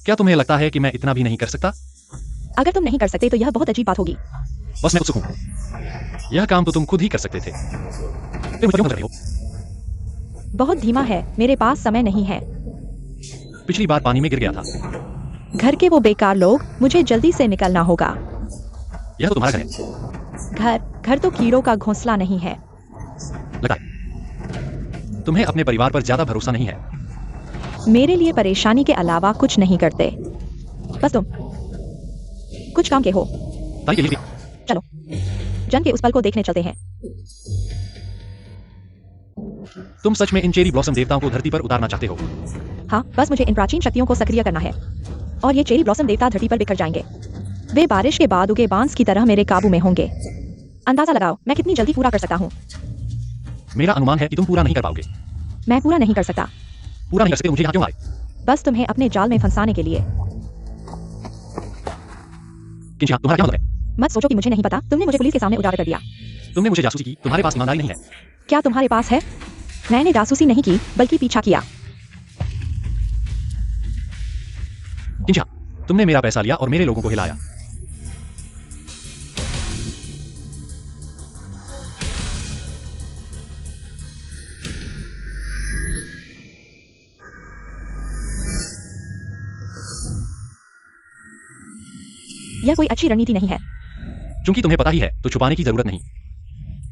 क्या तुम्हें लगता है कि मैं इतना भी नहीं कर सकता? अगर तुम नहीं कर सकते तो यह बहुत अजीब बात होगी। बस मैं उत्सुक हूं। यह काम तो तुम खुद ही कर सकते थे, फिर मुझ पर क्यों कर रहे हो? बहुत धीमा है, मेरे पास समय नहीं है। पिछली बार पानी में गिर गया था। घर के वो बेकार लोग, मुझे जल्दी से निकलना होगा। यह तो तुम्हारा घर है। घर तो कीड़ों का घोंसला नहीं है। लगता है तुम्हें अपने परिवार पर ज्यादा भरोसा नहीं है। मेरे लिए परेशानी के अलावा कुछ नहीं करते। बस तुम कुछ काम के हो। ताई के लिए चलो जंग के उस पल को देखने चलते हैं। तुम सच में इन चेरी ब्लॉसम देवताओं को धरती पर उतारना चाहते हो? हाँ, बस मुझे इन प्राचीन शक्तियों को सक्रिय करना है और ये चेरी ब्लॉसम देवता धरती पर बिखर जाएंगे। वे बारिश के बाद उगे बांस की तरह मेरे काबू में होंगे। अंदाजा लगाओ मैं कितनी जल्दी पूरा कर सकता हूँ। मेरा अनुमान है कि तुम पूरा नहीं कर पाओगे। मैं पूरा नहीं कर सकता। पूरा नहीं कर सकते मुझे यहाँ क्यों आए? बस तुम्हें अपने जाल में फंसाने के लिए। किंचिया, तुम्हारा क्या मतलब है? मत सोचो कि मुझे नहीं पता। तुमने मुझे पुलिस के सामने उजागर कर दिया। तुमने मुझे जासूसी की, तुम्हारे पास ईमानदारी नहीं है। क्या तुम्हारे पास है? मैंने जासूसी नहीं की बल्कि पीछा किया। किंचिया, तुमने मेरा पैसा लिया और मेरे लोगों को हिलाया। यह कोई अच्छी रणनीति नहीं है। क्योंकि तुम्हें पता ही है तो छुपाने की जरूरत नहीं।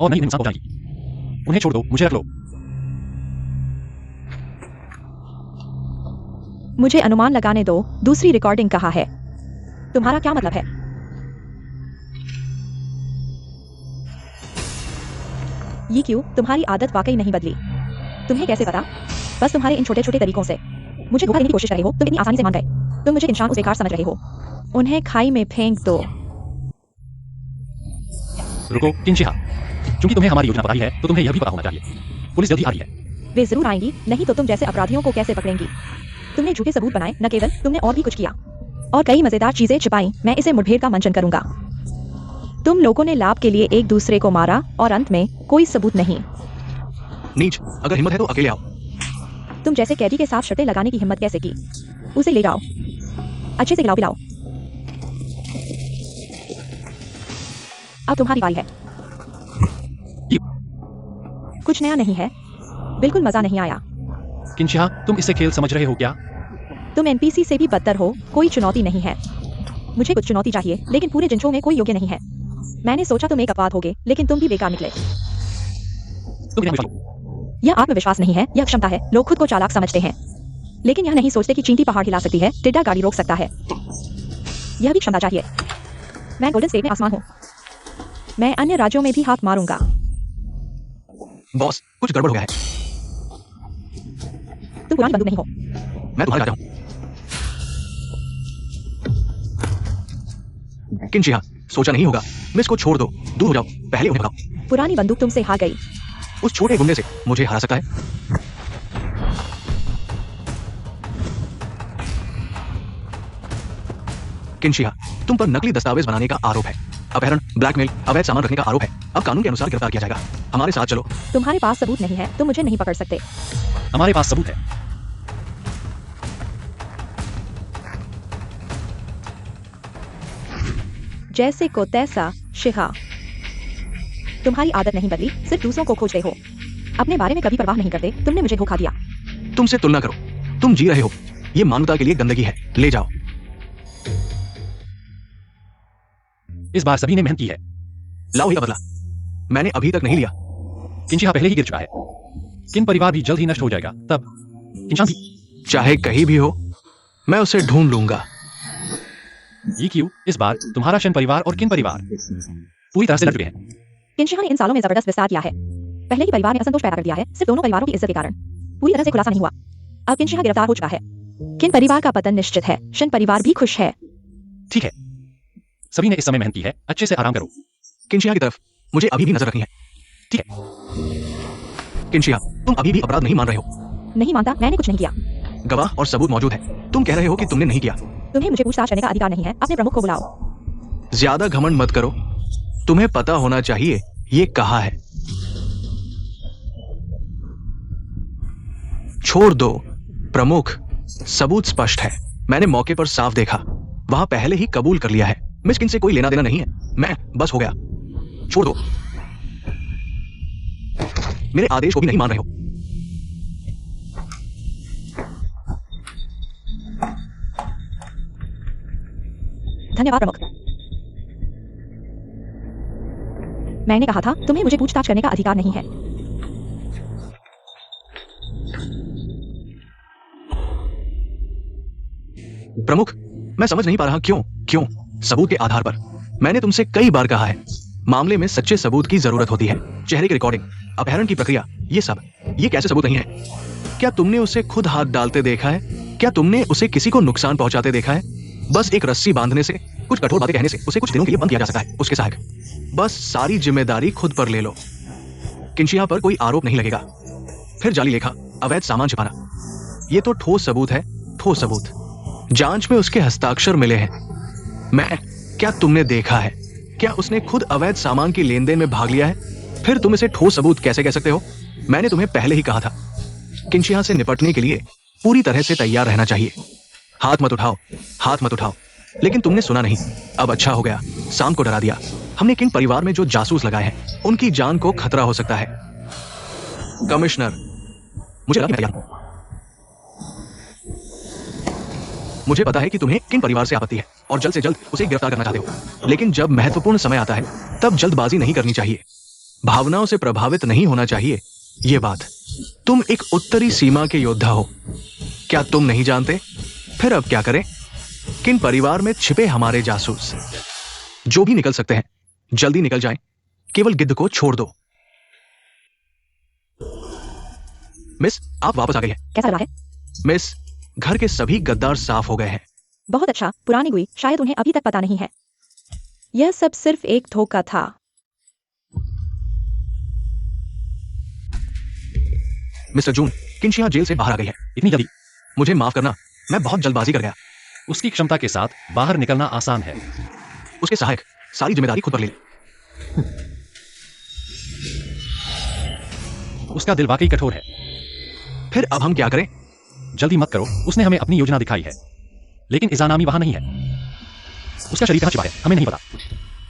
और नहीं इंसान पहुंचाएगी। उन्हें छोड़ दो, मुझे रख लो। मुझे अनुमान लगाने दो। दूसरी रिकॉर्डिंग कहाँ है? तुम्हारा क्या मतलब है? ये क्यों? तुम्हारी आदत वाकई नहीं बदली। तुम्हें कैसे पता? बस तुम्हारे इन छोटे छोटे तरीकों से। मुझे धोखा देने की कोशिश कर रहे हो। तुम इतनी आसानी से मान गए। तुम मुझे इंसान उस बेकार समझ रहे हो। उन्हें खाई में फेंक दो। रुको किंचिया, क्योंकि तुम्हें हमारी योजना पता ही है तो तुम्हें यह भी पता होना चाहिए पुलिस जल्दी आ रही है। वे जरूर आएंगी, नहीं तो तुम जैसे अपराधियों को कैसे पकड़ेंगी? तुमने झूठे सबूत बनाए, न केवल तुमने और भी कुछ किया और कई मजेदार चीजें छिपाई। मैं इसे मुठभेड़ का मंचन करूंगा। तुम लोगों ने लाभ के लिए एक दूसरे को मारा और अंत में कोई सबूत नहीं। नीच, अगर हिम्मत है तो अकेले आओ। तुम जैसे कैदी के साथ शर्तें लगाने की हिम्मत कैसे की? उसे ले जाओ, अच्छे से खिलाओ पिलाओ। अब तुम्हारी बारी है। कुछ नया नहीं है, बिल्कुल मजा नहीं आया। किंचिया, तुम इससे खेल समझ रहे हो क्या? तुम एनपीसी से भी बदतर हो। कोई चुनौती नहीं है। मुझे कुछ चुनौती चाहिए, लेकिन पूरे जिंचों में कोई योग्य नहीं है। मैंने सोचा तुम एक अपवाद होगे, लेकिन तुम भी बेकार निकले। तुम बिना विश्वास। यह आत्मविश्वास नहीं है, यह क्षमता है। लोग खुद को चालाक समझते हैं, लेकिन यह नहीं सोचते कि चींटी पहाड़ हिला सकती है, टिड्डा गाड़ी रोक सकता है। यह भी क्षमता चाहिए। मैं गोल्डन स्टेट में आसमान हूँ। मैं अन्य राज्यों में भी हाथ मारूंगा। बॉस, कुछ गड़बड़ हो गया है। तुम पुरानी बंदूक नहीं हो। मैं तुम्हारा राजा हूं। किंचिया, सोचा नहीं होगा। मिस को छोड़ दो, दूर हो जाओ, पहले उन्हें भगाओ। पुरानी बंदूक तुमसे हार गई। उस छोटे गुंडे से मुझे हरा सकता है? किंचिया, तुम पर नकली दस्तावेज बनाने का आरोप है। अपहरण, ब्लैकमेल, अवैध सामान रखने का आरोप है। अब कानून के अनुसार गिरफ्तार किया जाएगा। हमारे साथ चलो। तुम्हारे पास सबूत नहीं है, तुम मुझे नहीं पकड़ सकते। हमारे पास सबूत है। जैसे को तैसा शिहा। तुम्हारी आदत नहीं बदली, सिर्फ दूसरों को खोजते हो। अपने बारे में कभी परवाह नहीं करते। तुमने मुझे धोखा दिया। तुमसे तुलना करो। तुम जी रहे हो। ये मानवता के लिए गंदगी है। ले जाओ। इस बार सभी ने मेहनत की है। लाओ ये बदला। मैंने अभी तक नहीं लिया। किंचिया पहले ही गिर चुका है। किन परिवार भी जल्द ही नष्ट हो जाएगा, तब इंसान भी। चाहे कहीं भी हो, मैं उसे ढूंढ लूंगा। ये क्यों? इस बार तुम्हारा शन परिवार और किन परिवार पूरी तरह से लड़ चुके हैं। किंशिहा ने इन सालों में जबरदस्त विस्तार किया है। पहले ही परिवार ने असंतोष पैदा कर दिया है, सिर्फ दोनों परिवारों की इज्जत के कारण। पूरी तरह से खुलासा नहीं हुआ। अब किंशिहा गिरफ्तार हो चुका है। किन परिवार का पतन निश्चित है। शन परिवार भी खुश है। ठीक है, सभी ने इस समय मेहनत की है। अच्छे से आराम करो। किंशिया की तरफ मुझे अभी भी नजर रखनी है। ठीक है। किंशिया, तुम अभी भी अपराध नहीं मान रहे हो। नहीं मानता, मैंने कुछ नहीं किया। गवाह और सबूत मौजूद है। तुम कह रहे हो कि तुमने नहीं किया। तुम्हें मुझे पूछताछ करने का अधिकार नहीं है। अपने प्रमुख को बुलाओ। ज्यादा घमंड मत करो। तुम्हें पता होना चाहिए ये कहाँ है। छोड़ दो प्रमुख। सबूत स्पष्ट है। मैंने मौके पर साफ देखा। वहां पहले ही कबूल कर लिया है। मिस किन से कोई लेना देना नहीं है। मैं बस हो गया, छोड़ दो। मेरे आदेश को भी नहीं मान रहे हो। धन्यवाद प्रमुख। मैंने कहा था तुम्हें मुझे पूछताछ करने का अधिकार नहीं है। प्रमुख, मैं समझ नहीं पा रहा क्यों सबूत के आधार पर। मैंने तुमसे कई बार कहा है, मामले में सच्चे सबूत की जरूरत होती है। चेहरे की रिकॉर्डिंग, अपहरण की प्रक्रिया, ये कैसे सबूत नहीं है? क्या तुमने उसे खुद हाथ डालते देखा है? क्या तुमने उसे किसी को नुकसान पहुंचाते देखा है? बस एक रस्सी बांधने से, कुछ कठोर बातें कहने से उसे कुछ दिनों के लिए बंद किया जा सकता है। उसके सहायक, बस सारी जिम्मेदारी खुद पर ले लो। किंशिया पर कोई आरोप नहीं लगेगा। फिर जाली लेखा, अवैध सामान छिपाना, ये तो ठोस सबूत है, ठोस सबूत। जांच में उसके हस्ताक्षर मिले हैं। क्या तुमने देखा है? क्या उसने खुद अवैध सामान की लेन देन में भाग लिया है? फिर तुम इसे ठोस सबूत कैसे कह सकते हो? मैंने तुम्हें पहले ही कहा था, किंशिया से निपटने के लिए पूरी तरह से तैयार रहना चाहिए। हाथ मत उठाओ। लेकिन तुमने सुना नहीं। अब अच्छा हो गया, शाम को डरा दिया। हमने किंग परिवार में जो जासूस लगाए हैं, उनकी जान को खतरा हो सकता है। कमिश्नर, मुझे लगा कि मैं तैयार हूं। मुझे पता है कि तुम्हें किंग परिवार से आपत्ति है और जल्द से जल्द उसे गिरफ्तार करना चाहते हो। लेकिन जब महत्वपूर्ण समय आता है, तब जल्दबाजी नहीं करनी चाहिए। भावनाओं से प्रभावित नहीं होना चाहिए। ये बात, तुम एक उत्तरी सीमा के योद्धा हो। क्या तुम नहीं जानते? फिर अब क्या करें? किंग परिवार में छिपे हमारे जासूस जो भी निकल सकते हैं, जल्दी निकल जाएं। केवल गिद्ध को छोड़ दो। मिस, आप वापस आ गई हैं। कैसा लगा है? मिस, घर के सभी गद्दार साफ हो गए हैं। बहुत अच्छा। पुरानी गुई शायद उन्हें अभी तक पता नहीं है। यह सब सिर्फ एक धोखा था। मिस्टर जून, किंशिया जेल से बाहर आ गई है। इतनी जल्दी? मुझे माफ करना, मैं बहुत जल्दबाजी कर गया। उसकी क्षमता के साथ बाहर निकलना आसान है। उसके सहायक सारी जिम्मेदारी खुद पर ले ली। उसका दिल वाकई कठोर है। फिर अब हम क्या करें? जल्दी मत करो। उसने हमें अपनी योजना दिखाई है, लेकिन इज़ानामी वहां नहीं है। उसका शरीर कहां छिपा है, हमें नहीं पता।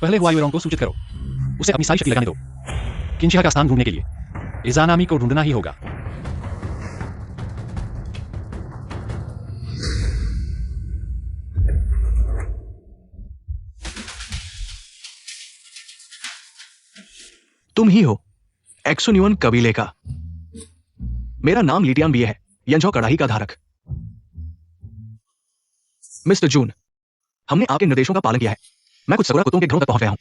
पहले हुआयुरोंग को सूचित करो। उसे अपनी सारी शक्ति लगाने दो। किंशिया का स्थान ढूंढने के लिए इज़ानामी को ढूंढना ही होगा। तुम ही हो एक्सोन्युअन कबीले का। मेरा नाम लिटियान बिये है, यंझौ कड़ाही का धारक। मिस्टर जून, हमने आपके निर्देशों का पालन किया है। मैं कुछ सगुरा कुत्तों के घरों तक पहुंच गया हूं।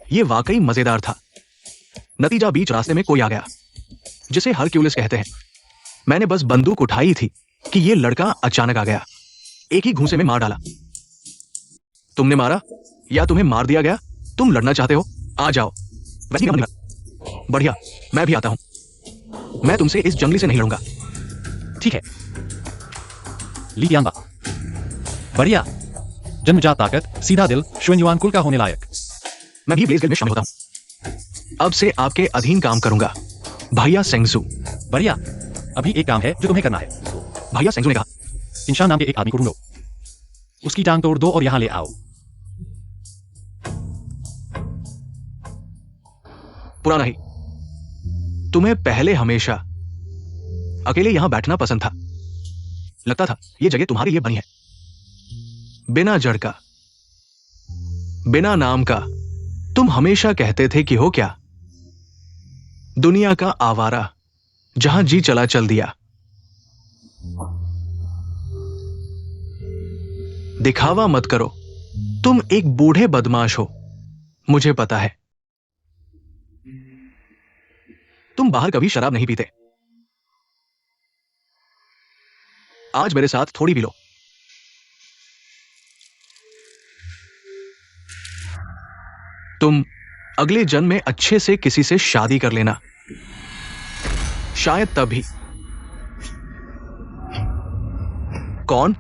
यह वाकई मजेदार था। नतीजा, बीच रास्ते में कोई आ गया जिसे हरक्यूलिस कहते हैं। मैंने बस बंदूक उठाई थी कि यह लड़का अचानक आ गया। एक ही घूंसे में मार डाला। तुमने मारा या तुम्हें मार दिया गया? तुम लड़ना चाहते हो? आ जाओ। बढ़िया, मैं भी आता हूं। मैं तुमसे इस जंगली से नहीं लड़ूंगा। ठीक है। ली यांबा, बढ़िया। जन्मजात ताकत, सीधा दिल, शुएनयुआन कुल का होने लायक। मैं भी ब्लेज गिल्ड में शामिल होता हूं। अब से आपके अधीन काम करूंगा, भैया सेंगजू। बढ़िया। अभी एक काम है जो तुम्हें करना है। भैया सेंगजू ने कहा, इंशान नाम के एक आदमी को ढूंढो, उसकी टांग तोड़ दो और यहां ले आओ। पुराना ही। तुम्हें पहले हमेशा अकेले यहां बैठना पसंद था। लगता था यह जगह तुम्हारे लिए बनी है। बिना जड़ का, बिना नाम का। तुम हमेशा कहते थे कि हो क्या, दुनिया का आवारा, जहां जी चला चल दिया। दिखावा मत करो, तुम एक बूढ़े बदमाश हो, मुझे पता है। तुम बाहर कभी शराब नहीं पीते। आज मेरे साथ थोड़ी पी लो। तुम अगले जन्म में अच्छे से किसी से शादी कर लेना, शायद तभी। कौन?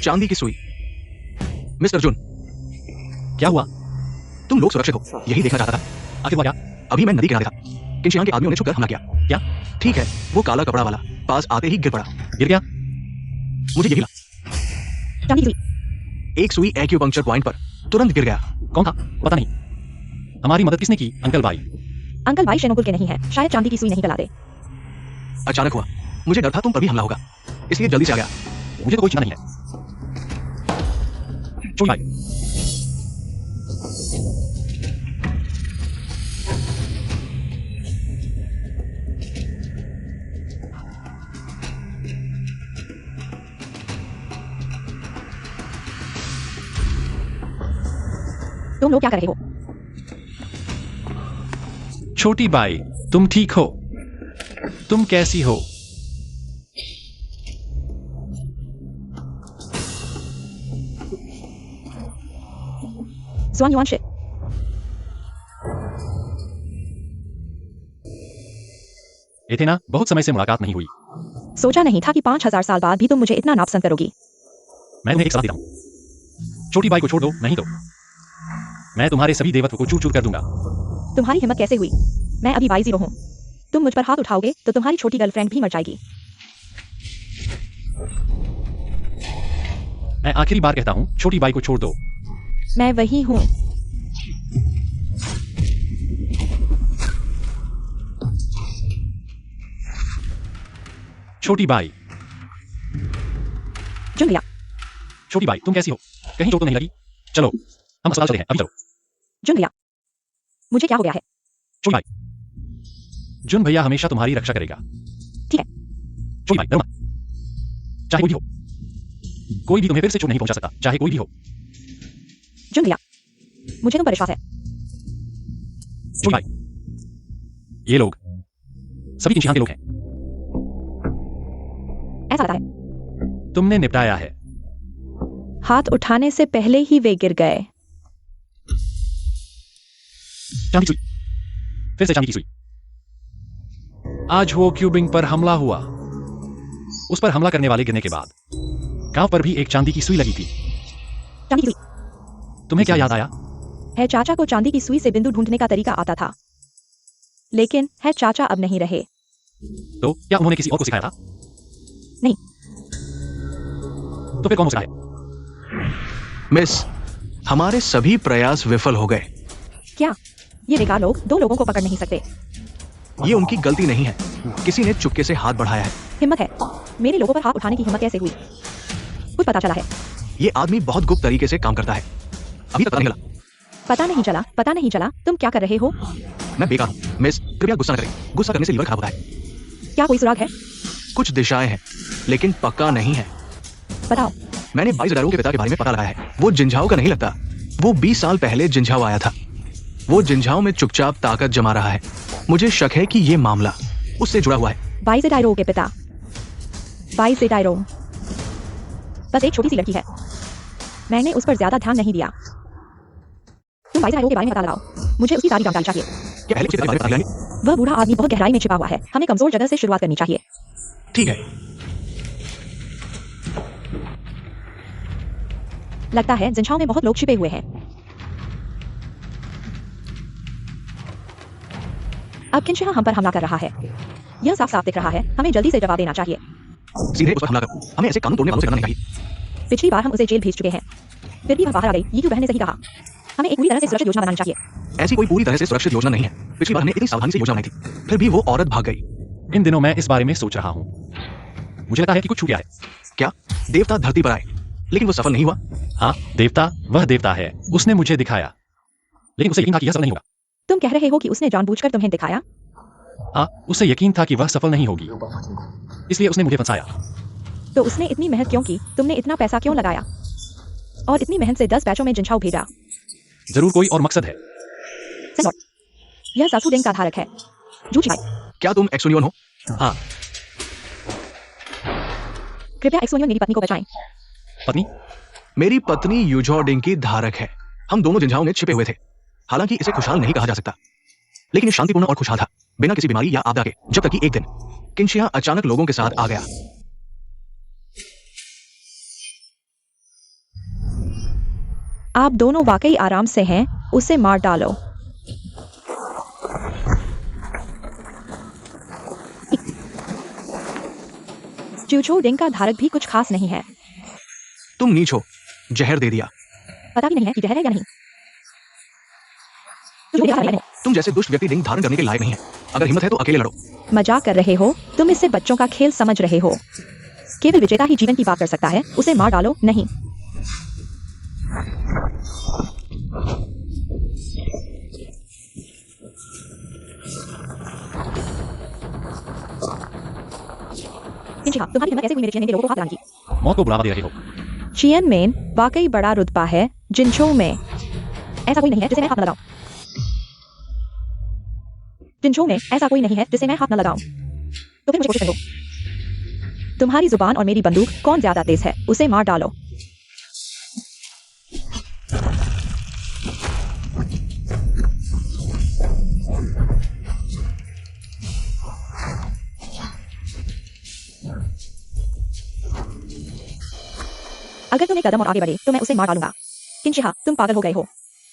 चांदी की सुई। मिस्टर जून, क्या हुआ? तुम लोग सुरक्षित हो, यही देखना चाहता था। आखिर हुआ क्या? अभी मैं नदी किनारे था। किंशिया के आदमियों ने छुपकर हमला किया। क्या? ठीक है, वो काला कपड़ा वाला पास आते ही गिर पड़ा। गिर गया? मुझे यही लगा। चांदी की सुई। एक सुई एक्यूपंक्चर पॉइंट पर तुरंत गिर गया। कौन था? पता नहीं। हमारी मदद किसने की? अंकल भाई। अंकल भाई शेनोगुल के नहीं है, शायद चांदी की सुई नहीं गलाते। अचानक हुआ, मुझे डर था तुम पर भी हमला होगा, इसलिए जल्दी से आ गया। मुझे तो कोई चिंता नहीं है। चोरी भाई। तुम लोग क्या कर रहे हो? छोटी बाई, तुम ठीक हो? तुम कैसी हो? ज़ुआन युआन शिट। एथेना, बहुत समय से मुलाकात नहीं हुई। सोचा नहीं था कि 5000 साल बाद भी तुम मुझे इतना नापसंद करोगी। मैं तुम्हें एक सलाह देता हूँ। छोटी बाई को छोड़ दो, नहीं तो मैं तुम्हारे सभी देवत्व को चूर चूर कर दूंगा। तुम्हारी हिम्मत कैसे हुई? मैं अभी Y0 हूँ। तुम मुझ पर हाथ उठाओगे तो तुम्हारी छोटी गर्लफ्रेंड भी मर जाएगी। मैं आखिरी बार कहता हूँ, छोटी बाई को छोड़ दो। मैं वही हूँ। छोटी बाई। जुन गया। छोटी बाई, तुम कैसी हो? कहीं चोट तो नहीं लगी? चलो, हम अस्पताल चलते हैं, अभी चलो। जुन गया। मुझे क्या हो गया है? छोटी बाई, जुन भैया हमेशा तुम्हारी रक्षा करेगा। ठीक है। छोटी बाई, डरो मत। चाहे कोई भी हो, कोई भी तुम्हें फिर से चोट नहीं पहुंचा सकता, चाहे कोई भी हो। जुन गया। मुझे तुम पर विश्वास है। छोटी बाई, ये लोग सभी किंशियां के लोग हैं। ऐसा लगता है। तुमने निपटाया है। हाथ उठाने से पहले ही वे गिर गए। चांदी की सुई, फिर से चांदी की सुई। आज वो क्यूबिंग पर हमला हुआ। उस पर हमला करने वाले गिरने के बाद गांव पर भी एक चांदी की सुई लगी थी। चांदी की सुई। तुम्हें क्या याद आया? है चाचा को चांदी की सुई से बिंदु ढूंढने का तरीका आता था, लेकिन है चाचा अब नहीं रहे। तो क्या उन्होंने किसी और को सिखाया था? नहीं। तो फिर कौन सिखाया? मिस, हमारे सभी प्रयास विफल हो गए। क्या ये बेकार लोग 2 लोगों को पकड़ नहीं सकते? ये उनकी गलती नहीं है, किसी ने चुपके से हाथ बढ़ाया है। हिम्मत है। मेरे लोगों पर हाथ उठाने की हिम्मत कैसे हुई? कुछ पता चला है? ये आदमी बहुत गुप्त तरीके से काम करता है, अभी तक पता नहीं चला। पता नहीं चला? पता नहीं चला? तुम क्या कर रहे हो? मैं बेकार हूँ मिस, कृपया गुस्सा न करें, गुस्सा करने से लीवर खराब होता है। क्या कोई सुराग है? कुछ दिशाएं हैं, लेकिन पक्का नहीं है। बताओ। मैंने 22 के पिता के बारे में पता लगाया है। वो जिंझाओ का नहीं लगता। वो 20 साल पहले जिंझाओ आया था। वो जिंझाओ में चुपचाप ताकत जमा रहा है। मुझे शक है कि ये मामला उससे जुड़ा हुआ है। बाइज़ेडाइरो के पिता। बाइज़ेडाइरो बस एक छोटी सी लड़की है। मैंने उस पर ज्यादा ध्यान नहीं दिया। तुम बाइज़ेडाइरो के बारे में पता लगाओ। मुझे उसकी सारी जानकारी चाहिए। क्या पहले उसके पिता के बारे में पता लगाएंगे? वह बूढ़ा आदमी बहुत गहराई में छिपा हुआ है। हमें कमजोर जगह से शुरुआत करनी चाहिए। ठीक है। लगता है जिंझाओ में बहुत लोग छिपे हुए हैं। अब किंशिया हम पर हमला कर रहा है। यह साफ साफ दिख रहा है। हमें जल्दी से जवाब देना चाहिए। सीधे उस पर हमला करो। हमें ऐसे कानून तोड़ने वालों से करना नहीं चाहिए। पिछली बार हम उसे जेल भेज चुके हैं, फिर भी वह बाहर आ गई। यीयू बहन ने सही कहा। हमें एक पूरी तरह से सुरक्षित योजना बनानी चाहिए। ऐसी कोई पूरी तरह से सुरक्षित योजना नहीं है। पिछली बार हमने इतनी सावधानी से योजना बनाई थी, फिर भी वो औरत भाग गई। इन दिनों मैं इस बारे में सोच रहा हूँ। मुझे लगता है कि कुछ छूट गया है। क्या देवता धरती पर आए, लेकिन वो सफल नहीं हुआ? हाँ, देवता, वह देवता है। उसने मुझे दिखाया, लेकिन उसे यकीन था कि यह सफल नहीं होगा। तुम कह रहे हो कि उसने जानबूझकर तुम्हें दिखाया? हाँ, उसे यकीन था कि वह सफल नहीं होगी, इसलिए उसने मुझे फंसाया। तो उसने इतनी मेहनत क्यों की? तुमने इतना पैसा क्यों लगाया और इतनी मेहनत से 10 बैचों में जिंझाओ भेजा? जरूर कोई और मकसद है। सेनोर, यह सासुडेंग का धारक है। जूची भाई, क्या तुम एक्सोनियन हो? हाँ। कृपया एक्सोनियन मेरी पत्नी को बचाएं। पत्नी? मेरी पत्नी यूजॉर्डिंग की धारक है। हम दोनों जिंझाओं में छिपे हुए थे। हालांकि इसे खुशहाल नहीं कहा जा सकता, लेकिन ये शांतिपूर्ण और खुशहाल था, बिना किसी बीमारी या आपदा के, जब तक कि एक दिन किंशिया अचानक लोगों के साथ आ गया। आप दोनों वाकई आराम से हैं। उसे मार डालो। चूचो डिंग का धारक भी कुछ खास नहीं है। तुम नीच हो, जहर दे दिया। पता भी नहीं है कि जहर है या नहीं। तुझे क्या है? तुम जैसे दुष्ट व्यक्ति डिंग धारण करने के लायक नहीं है। अगर हिम्मत है तो अकेले लड़ो। मजाक कर रहे हो? तुम इससे बच्चों का खेल समझ रहे हो। केवल विजेता ही जीवन की बात कर सकता है, उसे मार डालो नहीं। तुम्हारी हिम्मत कैसे हुई मेरे चीन के लोगों को हाथ लगाने की? मौत को बुलावा दे रहे हो। चियन मेन वाकई बड़ा रुतबा है जिनचो में। ऐसा कोई नहीं है जिसे मैं हाथ न लगाऊं। जिनचो में ऐसा कोई नहीं है जिसे मैं हाथ न लगाऊं। तो फिर मुझे कोशिश करो। तुम्हारी जुबान और मेरी बंदूक कौन ज्यादा तेज है, उसे मार डालो। अगर तुम एक कदम और आगे बढ़े तो मैं उसे मार डालूंगा। किंशिहा, तुम पागल हो गए हो।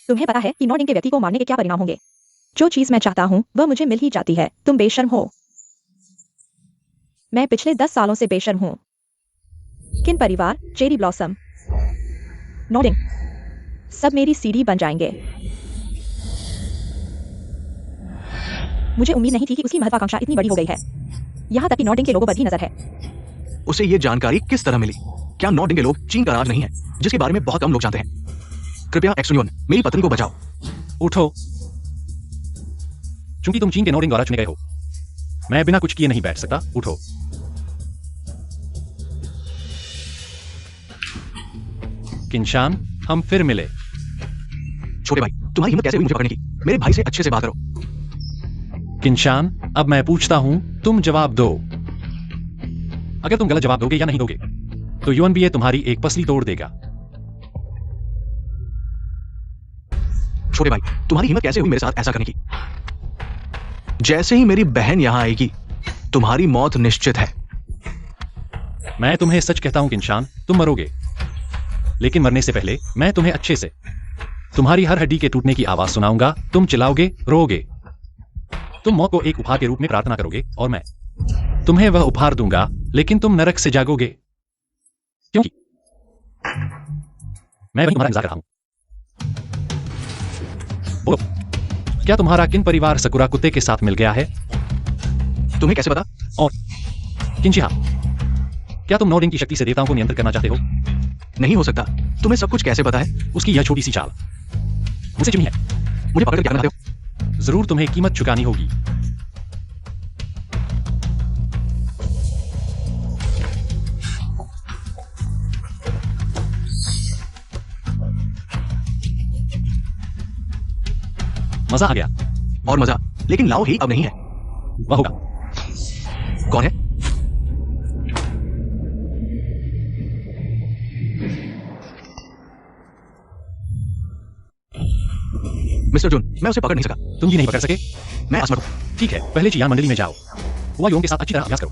तुम्हें पता है कि नॉर्डिंग के व्यक्ति को मारने के क्या परिणाम होंगे? जो चीज मैं चाहता हूं वह मुझे मिल ही जाती है। तुम बेशर्म हो। मैं पिछले 10 सालों से बेशर्म हूं। किन परिवार, चेरी ब्लॉसम, नॉर्डिंग, सब मेरी सीढ़ी बन जाएंगे। मुझे उम्मीद नहीं थी कि उसकी महत्वाकांक्षा इतनी बड़ी हो गई है। यहां तक कि नॉर्डिंग के लोगों पर भी नजर है। उसे ये जानकारी किस तरह मिली? क्या नॉर्डिंग के लोग चीन का राज नहीं है, जिसके बारे में बहुत कम लोग जानते हैं? कृपया एक्सुनियन, मेरी पत्नी को बचाओ। उठो। चूंकि तुम चीन के नॉर्डिंग द्वारा चुने गए हो, मैं बिना कुछ किए नहीं बैठ सकता। उठो। किंशान, हम फिर मिले। छोटे भाई, तुम्हारी हिम्मत कैसे हुई मुझे पकड़ने की? मेरे भाई से अच्छे से बात करो। किंशान, अब मैं पूछता हूं, तुम जवाब दो। अगर तुम गलत जवाब दोगे या नहीं दोगे तो यूएनबीए तुम्हारी एक पसली तोड़ देगा। छोटे भाई, तुम्हारी हिम्मत कैसे हुई मेरे साथ ऐसा करने की? जैसे ही मेरी बहन यहां आएगी, तुम्हारी मौत निश्चित है। मैं तुम्हें सच कहता हूं किंशान, तुम मरोगे। लेकिन मरने से पहले मैं तुम्हें अच्छे से तुम्हारी हर हड्डी के टूटने की आवाज सुनाऊंगा। तुम चिल्लाओगे, रोओगे। तुम मौत को एक उपहार के रूप में प्रार्थना करोगे और मैं तुम्हें वह उपहार दूंगा, लेकिन तुम नरक से जागोगे। क्योंकि मैं वही तुम्हारा इंतजार कर रहा हूं। बोलो, क्या तुम्हारा किन परिवार सकुरा कुत्ते के साथ मिल गया है? तुम्हें कैसे पता? और किंशिहा, क्या तुम नॉर्डिंग की शक्ति से देवताओं को नियंत्रित करना चाहते हो? नहीं हो सकता। तुम्हें सब कुछ कैसे पता है? उसकी यह छोटी सी चाल मुझसे चुनी है। मुझे पकड़ क्या करना चाहते हो? जरूर तुम्हें कीमत चुकानी होगी। मजा आ गया। और मजा, लेकिन लाओ ही अब नहीं है। वह होगा। कौन है? मिस्टर जून, मैं उसे पकड़ नहीं सका। तुम भी नहीं पकड़ सके? मैं असमर्थ हूं। ठीक है, पहले चियान मंडली में जाओ। हुआ योंग के साथ अच्छी तरह अभ्यास करो।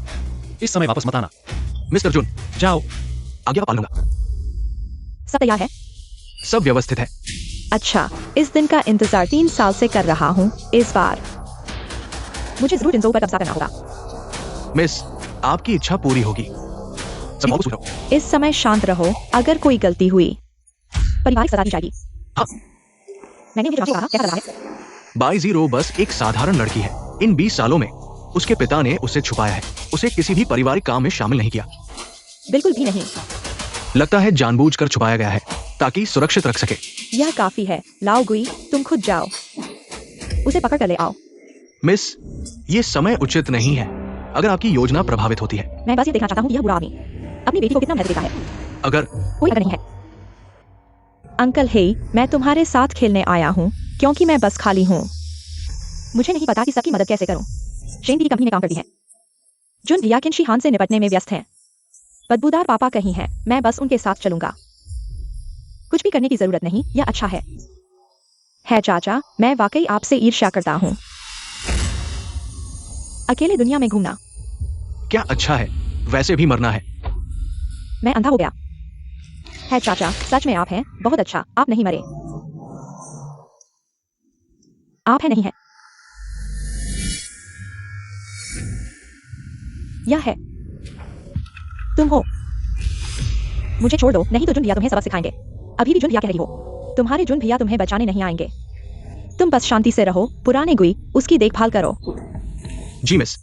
इस समय वापस मत आना। मिस्टर जून, जाओ। आज्ञा पालूंगा। सब तैयार है? सब व्यवस्थित है। अच्छा, इस दिन का इंतजार 3 साल से कर रहा हूँ। इस बार मुझे जरूर जिनजो पर कब्जा करना होगा। मिस, आपकी इच्छा पूरी होगी। सब और कुछ पूछो। इस समय शांत रहो। अगर कोई गलती हुई पारिवारिक सजा दी जाएगी। हाँ। मैंने मुझे कहा क्या कर रहा है? बाई-जीरो बस एक साधारण लड़की है। इन 20 सालों में उसके पिता ने उसे छुपाया है। उसे किसी भी पारिवारिक काम में शामिल नहीं किया। बिल्कुल भी नहीं। लगता है जानबूझकर छुपाया गया है ताकि सुरक्षित रख सके। यह काफी है। लाओ गुई, तुम खुद जाओ, उसे पकड़ कर ले आओ। मिस, ये समय उचित नहीं है अगर आपकी योजना प्रभावित होती है। मैं बस ये देखना चाहता हूँ कि यह बुरा आदमी अपनी बेटी को कितना महत्व देता है। अगर कोई अगर नहीं है। अंकल हे, मैं तुम्हारे साथ खेलने आया हूँ क्योंकि मैं बस खाली हूँ। मुझे नहीं पता कि सबकी मदद कैसे करूँ। शेन की कंपनी में काम करती है। जुन भैया किन शिहान से निपटने में व्यस्त हैं। बदबूदार पापा कहीं हैं। मैं बस उनके साथ चलूंगा। कुछ भी करने की जरूरत नहीं, यह अच्छा है चाचा, मैं वाकई आपसे ईर्ष्या करता हूँ। अकेले दुनिया में घूमना क्या अच्छा है? वैसे भी मरना है। मैं अंधा हो गया। है चाचा, सच में आप हैं। बहुत अच्छा, आप नहीं मरे। आप है नहीं है। यह है। तुम हो। मुझे छोड़ दो, नहीं तो जुन भैया तुम्हें सबक सिखाएंगे। अभी भी जुन भैया कह रही हो, तुम्हारे जुन भैया तुम्हें बचाने नहीं आएंगे। तुम बस शांति से रहो, पुराने गुई उसकी देखभाल करो। जी मिस।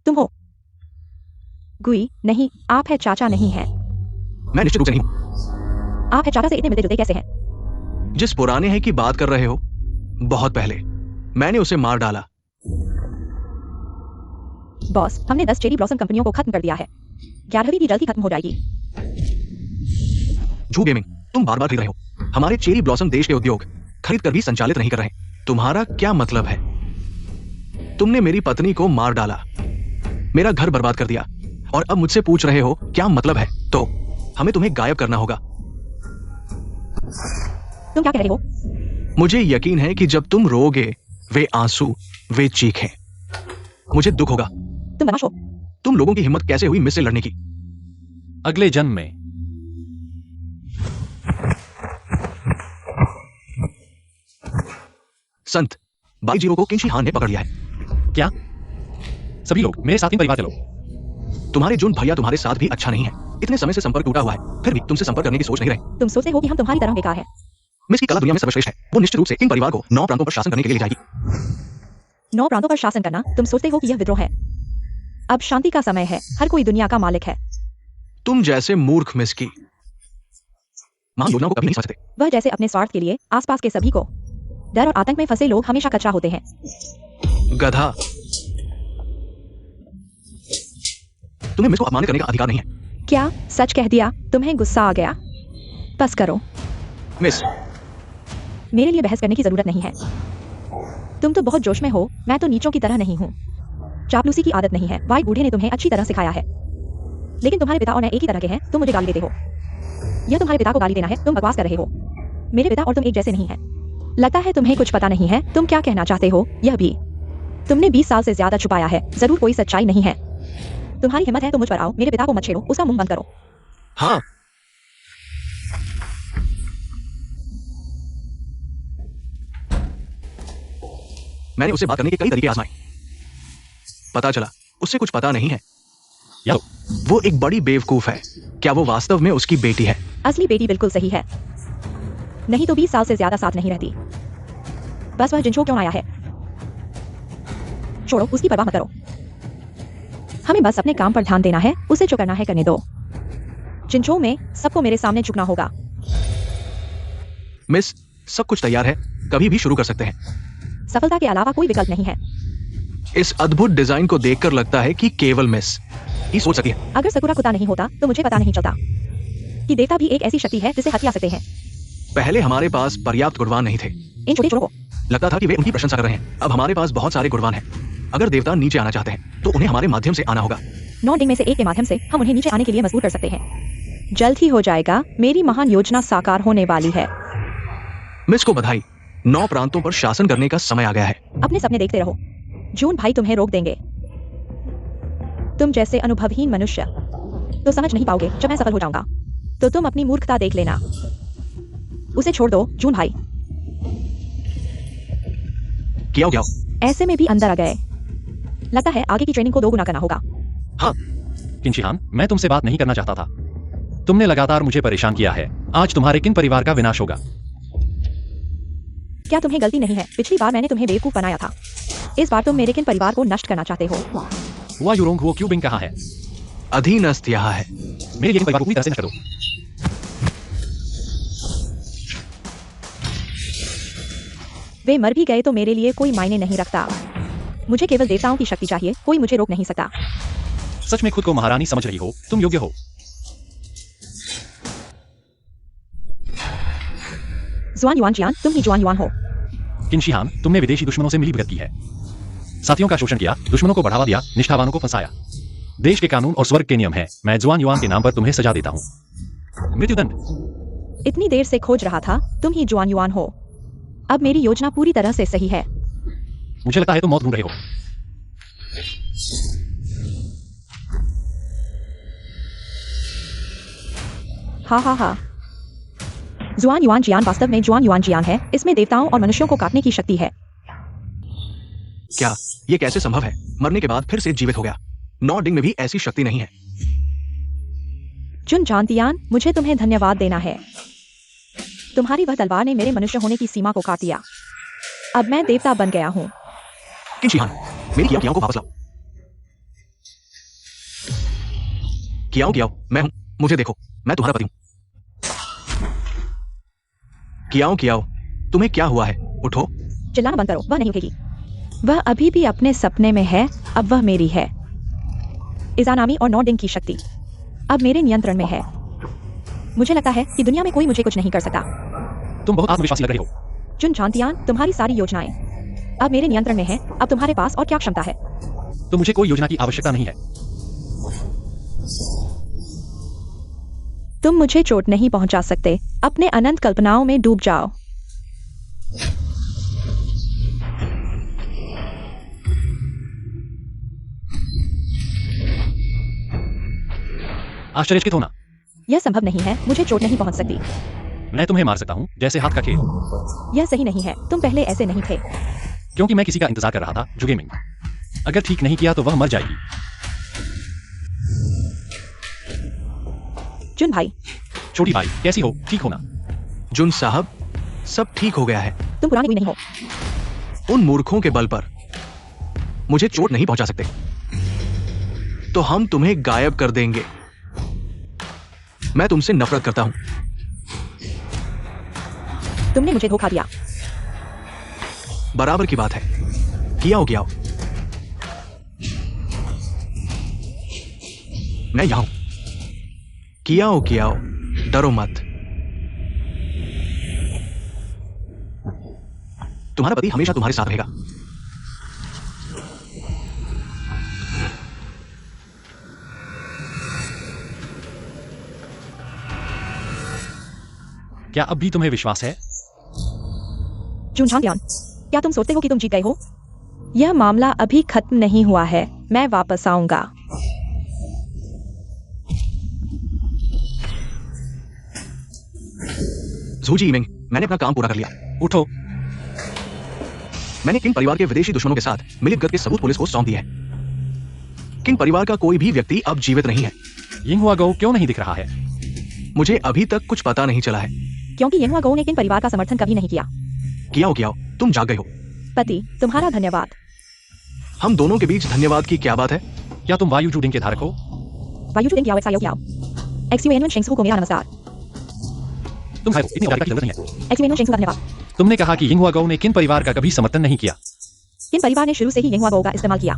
तुम हो गुई? नहीं, आप है चाचा नहीं है। मैं निश्चित रूप से नहीं हूं। आप है चाचा से इतने मिलते जुलते कैसे हैं? जिस पुराने हैं की बात कर रहे हो, बहुत पहले मैंने उसे मार डाला। बॉस, हमने 10 चेरी ब्लॉसम कंपनियों को खत्म कर दिया है। 11वीं भी जल्दी खत्म हो जाएगी। झू गेमिंग, तुम बार बार खरीद रहे हो। हमारे चेरी ब्लॉसम देश के उद्योग खरीद कर भी संचालित नहीं कर रहे। तुम्हारा क्या मतलब है? तुमने मेरी पत्नी को मार डाला, मेरा घर बर्बाद कर दिया, और अब मुझसे पूछ रहे हो क्या मतलब है? तो हमें तुम्हें गायब करना होगा। तुम क्या कह रहे हो? मुझे यकीन है कि जब तुम रोओगे, वे आंसू, वे चीखें, मुझे दुख होगा। तुम बदमाश हो। तुम लोगों की हिम्मत कैसे हुई मिस से लड़ने की? अगले जन्म में। संत बाईजीरो को किंशी हान ने पकड़ लिया है। क्या? सभी लोग मेरे साथ ही परिवार चलो। तुम्हारे जुन भैया तुम्हारे साथ भी अच्छा नहीं है। इतने समय से संपर्क टूटा हुआ है, फिर भी तुमसे संपर्क करने की सोच नहीं रहे। तुम सोचते हो कि हम तुम्हारी तरह बेकार है। मिस की कला दुनिया में सर्वश्रेष्ठ है। वो निश्चित रूप से इन परिवार को 9 प्रांतों पर शासन करने के लिए ले जाएगी। 9 प्रांतों पर शासन करना? तुम सोचते हो कि यह विद्रोह है? अब शांति का समय है, हर कोई दुनिया का मालिक है। तुम जैसे मूर्ख मिस की महान योजनाओं को कभी नहीं समझते। वह जैसे अपने स्वार्थ के लिए आसपास के सभी को डर और आतंक में फंसे लोग हमेशा कचरा होते हैं। गधा, तुम्हें मिस को अपमानित करने का अधिकार नहीं है। क्या सच कह दिया? तुम्हें गुस्सा आ गया? बस करो मिस। मेरे लिए बहस करने की जरूरत नहीं है। तुम तो बहुत जोश में हो, मैं तो नीचों की तरह नहीं हूँ। चापलूसी की आदत नहीं है, वाइट बूढ़े ने तुम्हें अच्छी तरह सिखाया है। लेकिन तुम्हारे पिता और मैं एक ही तरह के हैं, तुम मुझे गाली देते हो। यह तुम्हारे पिता को गाली देना है, तुम बकवास कर रहे हो। मेरे पिता और तुम एक जैसे नहीं हैं। लगता है तुम्हें कुछ पता नहीं है, तुम क्या कहना चाहते हो यह भी तुमने 20 साल से ज्यादा छुपाया है, जरूर कोई सच्चाई नहीं है। तुम्हारी हिम्मत है तो मुझ पर आओ, मेरे पिता को मत छेड़ो, उसका मुंह बंद करो। हाँ, मैंने उससे बात करने के कई तरीके आजमाए, पता चला उससे कुछ पता नहीं है। या वो एक बड़ी बेवकूफ है। क्या वो वास्तव में उसकी बेटी है? असली बेटी बिल्कुल सही है, नहीं तो 20 साल से ज्यादा साथ नहीं रहती। बस वह जिनचो क्यों आया है? छोड़ो, उसकी परवाह मत करो। हमें बस अपने काम पर ध्यान देना है, उसे जो करना है करने दो। जिनचो में सबको मेरे सामने झुकना होगा। मिस, सब कुछ तैयार है, कभी भी शुरू कर सकते हैं। सफलता के अलावा कोई विकल्प नहीं है। इस अद्भुत डिजाइन को देखकर लगता है कि केवल मिस ही सोच सकती है। अगर सकुरा कुत्ता नहीं होता तो मुझे पता नहीं चलता कि देवता भी एक ऐसी शक्ति है जिसे हथिया सकते हैं। पहले हमारे पास पर्याप्त गुणवान नहीं थे। इन छोटे चोरों को लगता था कि वे उनकी प्रशंसा कर रहे हैं। अब हमारे पास बहुत सारे गुणवान हैं। अगर देवता नीचे आना चाहते हैं तो उन्हें हमारे माध्यम से आना होगा। 9 डिंग में से एक के माध्यम से हम उन्हें नीचे आने के लिए मजबूर कर सकते हैं। जल्द ही हो जाएगा, मेरी महान योजना साकार होने वाली है। मिस को बधाई, 9 प्रांतों पर शासन करने का समय आ गया है। अपने सपने देखते रहो, जून भाई तुम्हें रोक देंगे। तुम जैसे अनुभवहीन मनुष्य तो समझ नहीं पाओगे। जब मैं सफल हो जाऊंगा तो तुम अपनी मूर्खता देख लेना। उसे छोड़ दो जून भाई। क्या हो गया? ऐसे में भी अंदर आ गए। लगता है आगे की ट्रेनिंग को 2 गुना करना होगा। हाँ, किंशिहान, मैं तुमसे बात नहीं करना चाहता था। तुमने लगातार मुझे परेशान किया है। आज तुम्हारे किन परिवार का विनाश होगा? क्या तुम्हें गलती नहीं है? पिछली बार मैंने तुम्हें बेवकूफ बनाया था। इस बार तुम मेरे किन परिवार को नष्ट करना चाहते हो? हुआ यूरोंग हुआ क्यूबिंग कहाँ है? अधीनस्थ यहाँ है। मेरे किन परिवार को पूरी तरह से नष्ट करो। वे मर भी गए तो मेरे लिए कोई मायने नहीं रखता। मुझे केवल देवताओं की शक्ति चाहिए, कोई मुझे रोक नहीं सकता। सच में खुद को महारानी समझ रही हो? तुम योग्य हो। जुआन युआन जियान, तुम ही जुआन युआन हो। किंशिहान, तुमने विदेशी दुश्मनों से मिलीभगत की है, साथियों का शोषण किया, दुश्मनों को बढ़ावा दिया, निष्ठावानों को फंसाया। देश के कानून और स्वर्ग के नियम है। मैं जुआन युआन के नाम पर तुम्हें सजा देता हूँ। मृत्युदंड। इतनी देर से खोज रहा था, तुम ही जुआन युआन हो। अब मेरी योजना पूरी तरह से सही है। मुझे लगता है तुम मौत ढूंढ रहे हो। हा हा हा। जुआन युआन जियान वास्तव में जुआन युआन जियान है। इसमें देवताओं और मनुष्यों को काटने की शक्ति है। क्या ये कैसे संभव है? मरने के बाद फिर से जीवित हो गया। नॉर्डिंग में भी ऐसी शक्ति नहीं है। जुन झांटियान, मुझे तुम्हें धन्यवाद देना है। तुम्हारी वह तलवार ने मेरे मनुष्य होने की सीमा को काट दिया। अब मैं देवता बन गया हूं। किन शिहान, मेरी कियाओ को वापस लाओ। कियाओ, मैं हूं, मुझे देखो, मैं तुम्हारा पति हूं। कियाओ, तुम्हें क्या हुआ है? उठो। चिल्लाना बंद करो, वह नहीं उठेगी। वह अभी भी अपने सपने में है, अब वह मेरी है। इज़ानामी और नॉर्डिंग की शक्ति अब मेरे नियंत्रण में है। मुझे लगता है कि दुनिया में कोई मुझे कुछ नहीं कर सकता। तुम बहुत आत्मविश्वासी लग रही हो। जुन झांटियान, तुम्हारी सारी योजनाएं अब मेरे नियंत्रण में है। अब तुम्हारे पास और क्या क्षमता है? तो मुझे कोई योजना की आवश्यकता नहीं है। तुम मुझे चोट नहीं पहुंचा सकते। अपने अनंत कल्पनाओं में डूब जाओ। आश्चर्यचकित होना। यह संभव नहीं है, मुझे चोट नहीं पहुंच सकती। मैं तुम्हें मार सकता हूँ, जैसे हाथ का खेल। यह सही नहीं है, तुम पहले ऐसे नहीं थे। क्योंकि मैं किसी का इंतजार कर रहा था, जुगेमिंग। अगर ठीक नहीं किया तो वह मर जाएगी। जुन भाई, छोटी भाई, कैसी हो? ठीक हो ना? जुन साहब, सब ठीक हो गया है। तुम पुराने कोई नहीं हो। उन मूर्खों के बल पर मुझे चोट नहीं पहुंचा सकते, तो हम तुम्हें गायब कर देंगे। मैं तुमसे नफरत करता हूं। तुमने मुझे धोखा दिया। बराबर की बात है। कियाओ, मैं यहां हूं। कियाओ, डरो मत। तुम्हारा पति हमेशा तुम्हारे साथ रहेगा। क्या अब भी तुम्हें विश्वास है? जुन झांटियान, क्या तुम सोचते हो कि तुम जीत गए हो? यह मामला अभी खत्म नहीं हुआ है। मैं वापस आऊंगा। झूजी इमिंग, मैंने अपना काम पूरा कर लिया। उठो। मैंने किन परिवार के विदेशी दुश्मनों के साथ मिलिभगत के सबूत पुलिस को सौंप दिए हैं। किन परिवार का कोई भी व्यक्ति अब जीवित नहीं है। यिंगहुआ गो क्यों नहीं दिख रहा है? मुझे अभी तक कुछ पता नहीं चला है। क्योंकि यिंगहुआ गो ने किन परिवार का समर्थन कभी नहीं किया। कियाओ, तुम जाग गए हो। पति, तुम्हारा धन्यवाद। हम दोनों के बीच धन्यवाद की क्या बात है? क्या तुम वायु जूडिंग के धारक हो? वायुजुडिंग याओ एक्सायो कियाओ। एक्सयूएनवन शेंगसू को मेरा नमस्कार। तुम खाए हो, इतनी औपचारिकता की जरूरत नहीं है। एक्सयूएनवन शेंगसू का धन्यवाद। तुमने कहा कि यिंगहुआ गो ने किन परिवार का कभी समर्थन नहीं किया। किन परिवार ने शुरू से ही यिंगहुआ गो का इस्तेमाल किया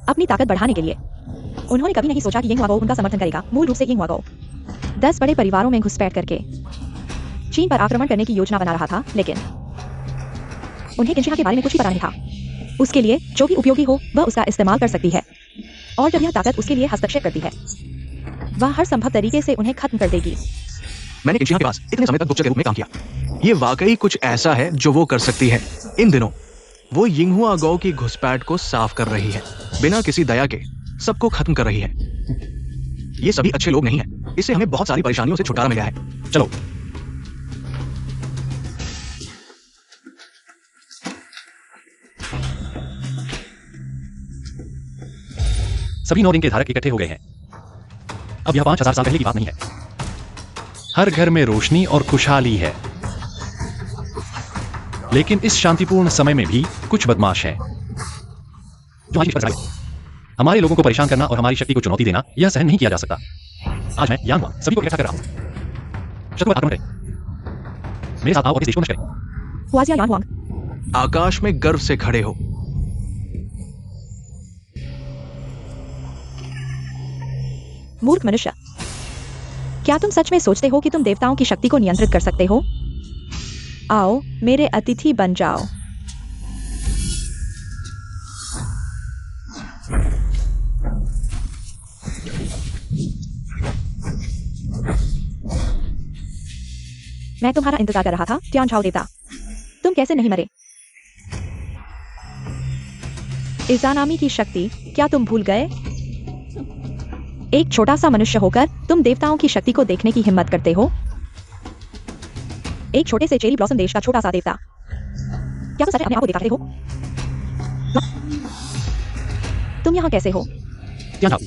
अपनी ताकत बढ़ाने के लिए। उन्होंने कभी नहीं सोचा कि यिंगहुआ गो उनका समर्थन करेगा। मूल रूप से यिंगहुआ गो 10 बड़े परिवारों में घुसपैठ करके चीन पर आक्रमण करने की योजना बना रहा था, लेकिन उन्हें किंशिहा के बारे में कुछ भी पता नहीं था। उसके लिए जो भी उपयोगी हो वह उसका इस्तेमाल कर सकती है, और जब यह ताकत उसके लिए हस्तक्षेप करती है वह हर संभव तरीके से उन्हें खत्म कर देगी। मैंने किंशिहा के पास इतने समय तक गुप्तचर के रूप में काम किया। ये वाकई कुछ ऐसा है जो वो कर सकती है। इन दिनों वो यिंगहुआ गो की घुसपैठ को साफ कर रही है, बिना किसी दया के सबको खत्म कर रही है। ये सभी अच्छे लोग नहीं हैं। इससे हमें बहुत सारी परेशानियों से छुटकारा मिला है। चलो। सभी नॉर्डिंग के धारक इकट्ठे हो गए हैं। अब यह 5000 साल पहले की बात नहीं है। हर घर में रोशनी और खुशहाली है, लेकिन इस शांतिपूर्ण समय में भी कुछ बदमाश हैं जो हमारी पर हमारे लोगों को परेशान करना और हमारी शक्ति को चुनौती देना, यह सहन नहीं किया जा सकता। आज मैं यांगहुआ सभी को इकट्ठा कर रहा हूं। शत्रु पर आक्रमण करें। मेरे साथ आओ और इस देश को नष्ट करें। हुआजिया यांगहुआंग, आकाश में गर्व से खड़े हो। मूर्ख मनुष्य, क्या तुम सच में सोचते हो कि तुम देवताओं की शक्ति को नियंत्रित कर सकते हो? आओ, मेरे अतिथि बन जाओ। मैं तुम्हारा इंतजार कर रहा था, त्यान झाओ देवता। तुम कैसे नहीं मरे? इज़ानामी की शक्ति क्या तुम भूल गए? एक छोटा सा मनुष्य होकर तुम देवताओं की शक्ति को देखने की हिम्मत करते हो? एक छोटे से चेरी ब्लॉसम देश का छोटा सा देवता, क्या तुम सच में अपने आप को दिखाते हो? तुम यहाँ कैसे हो? क्या था?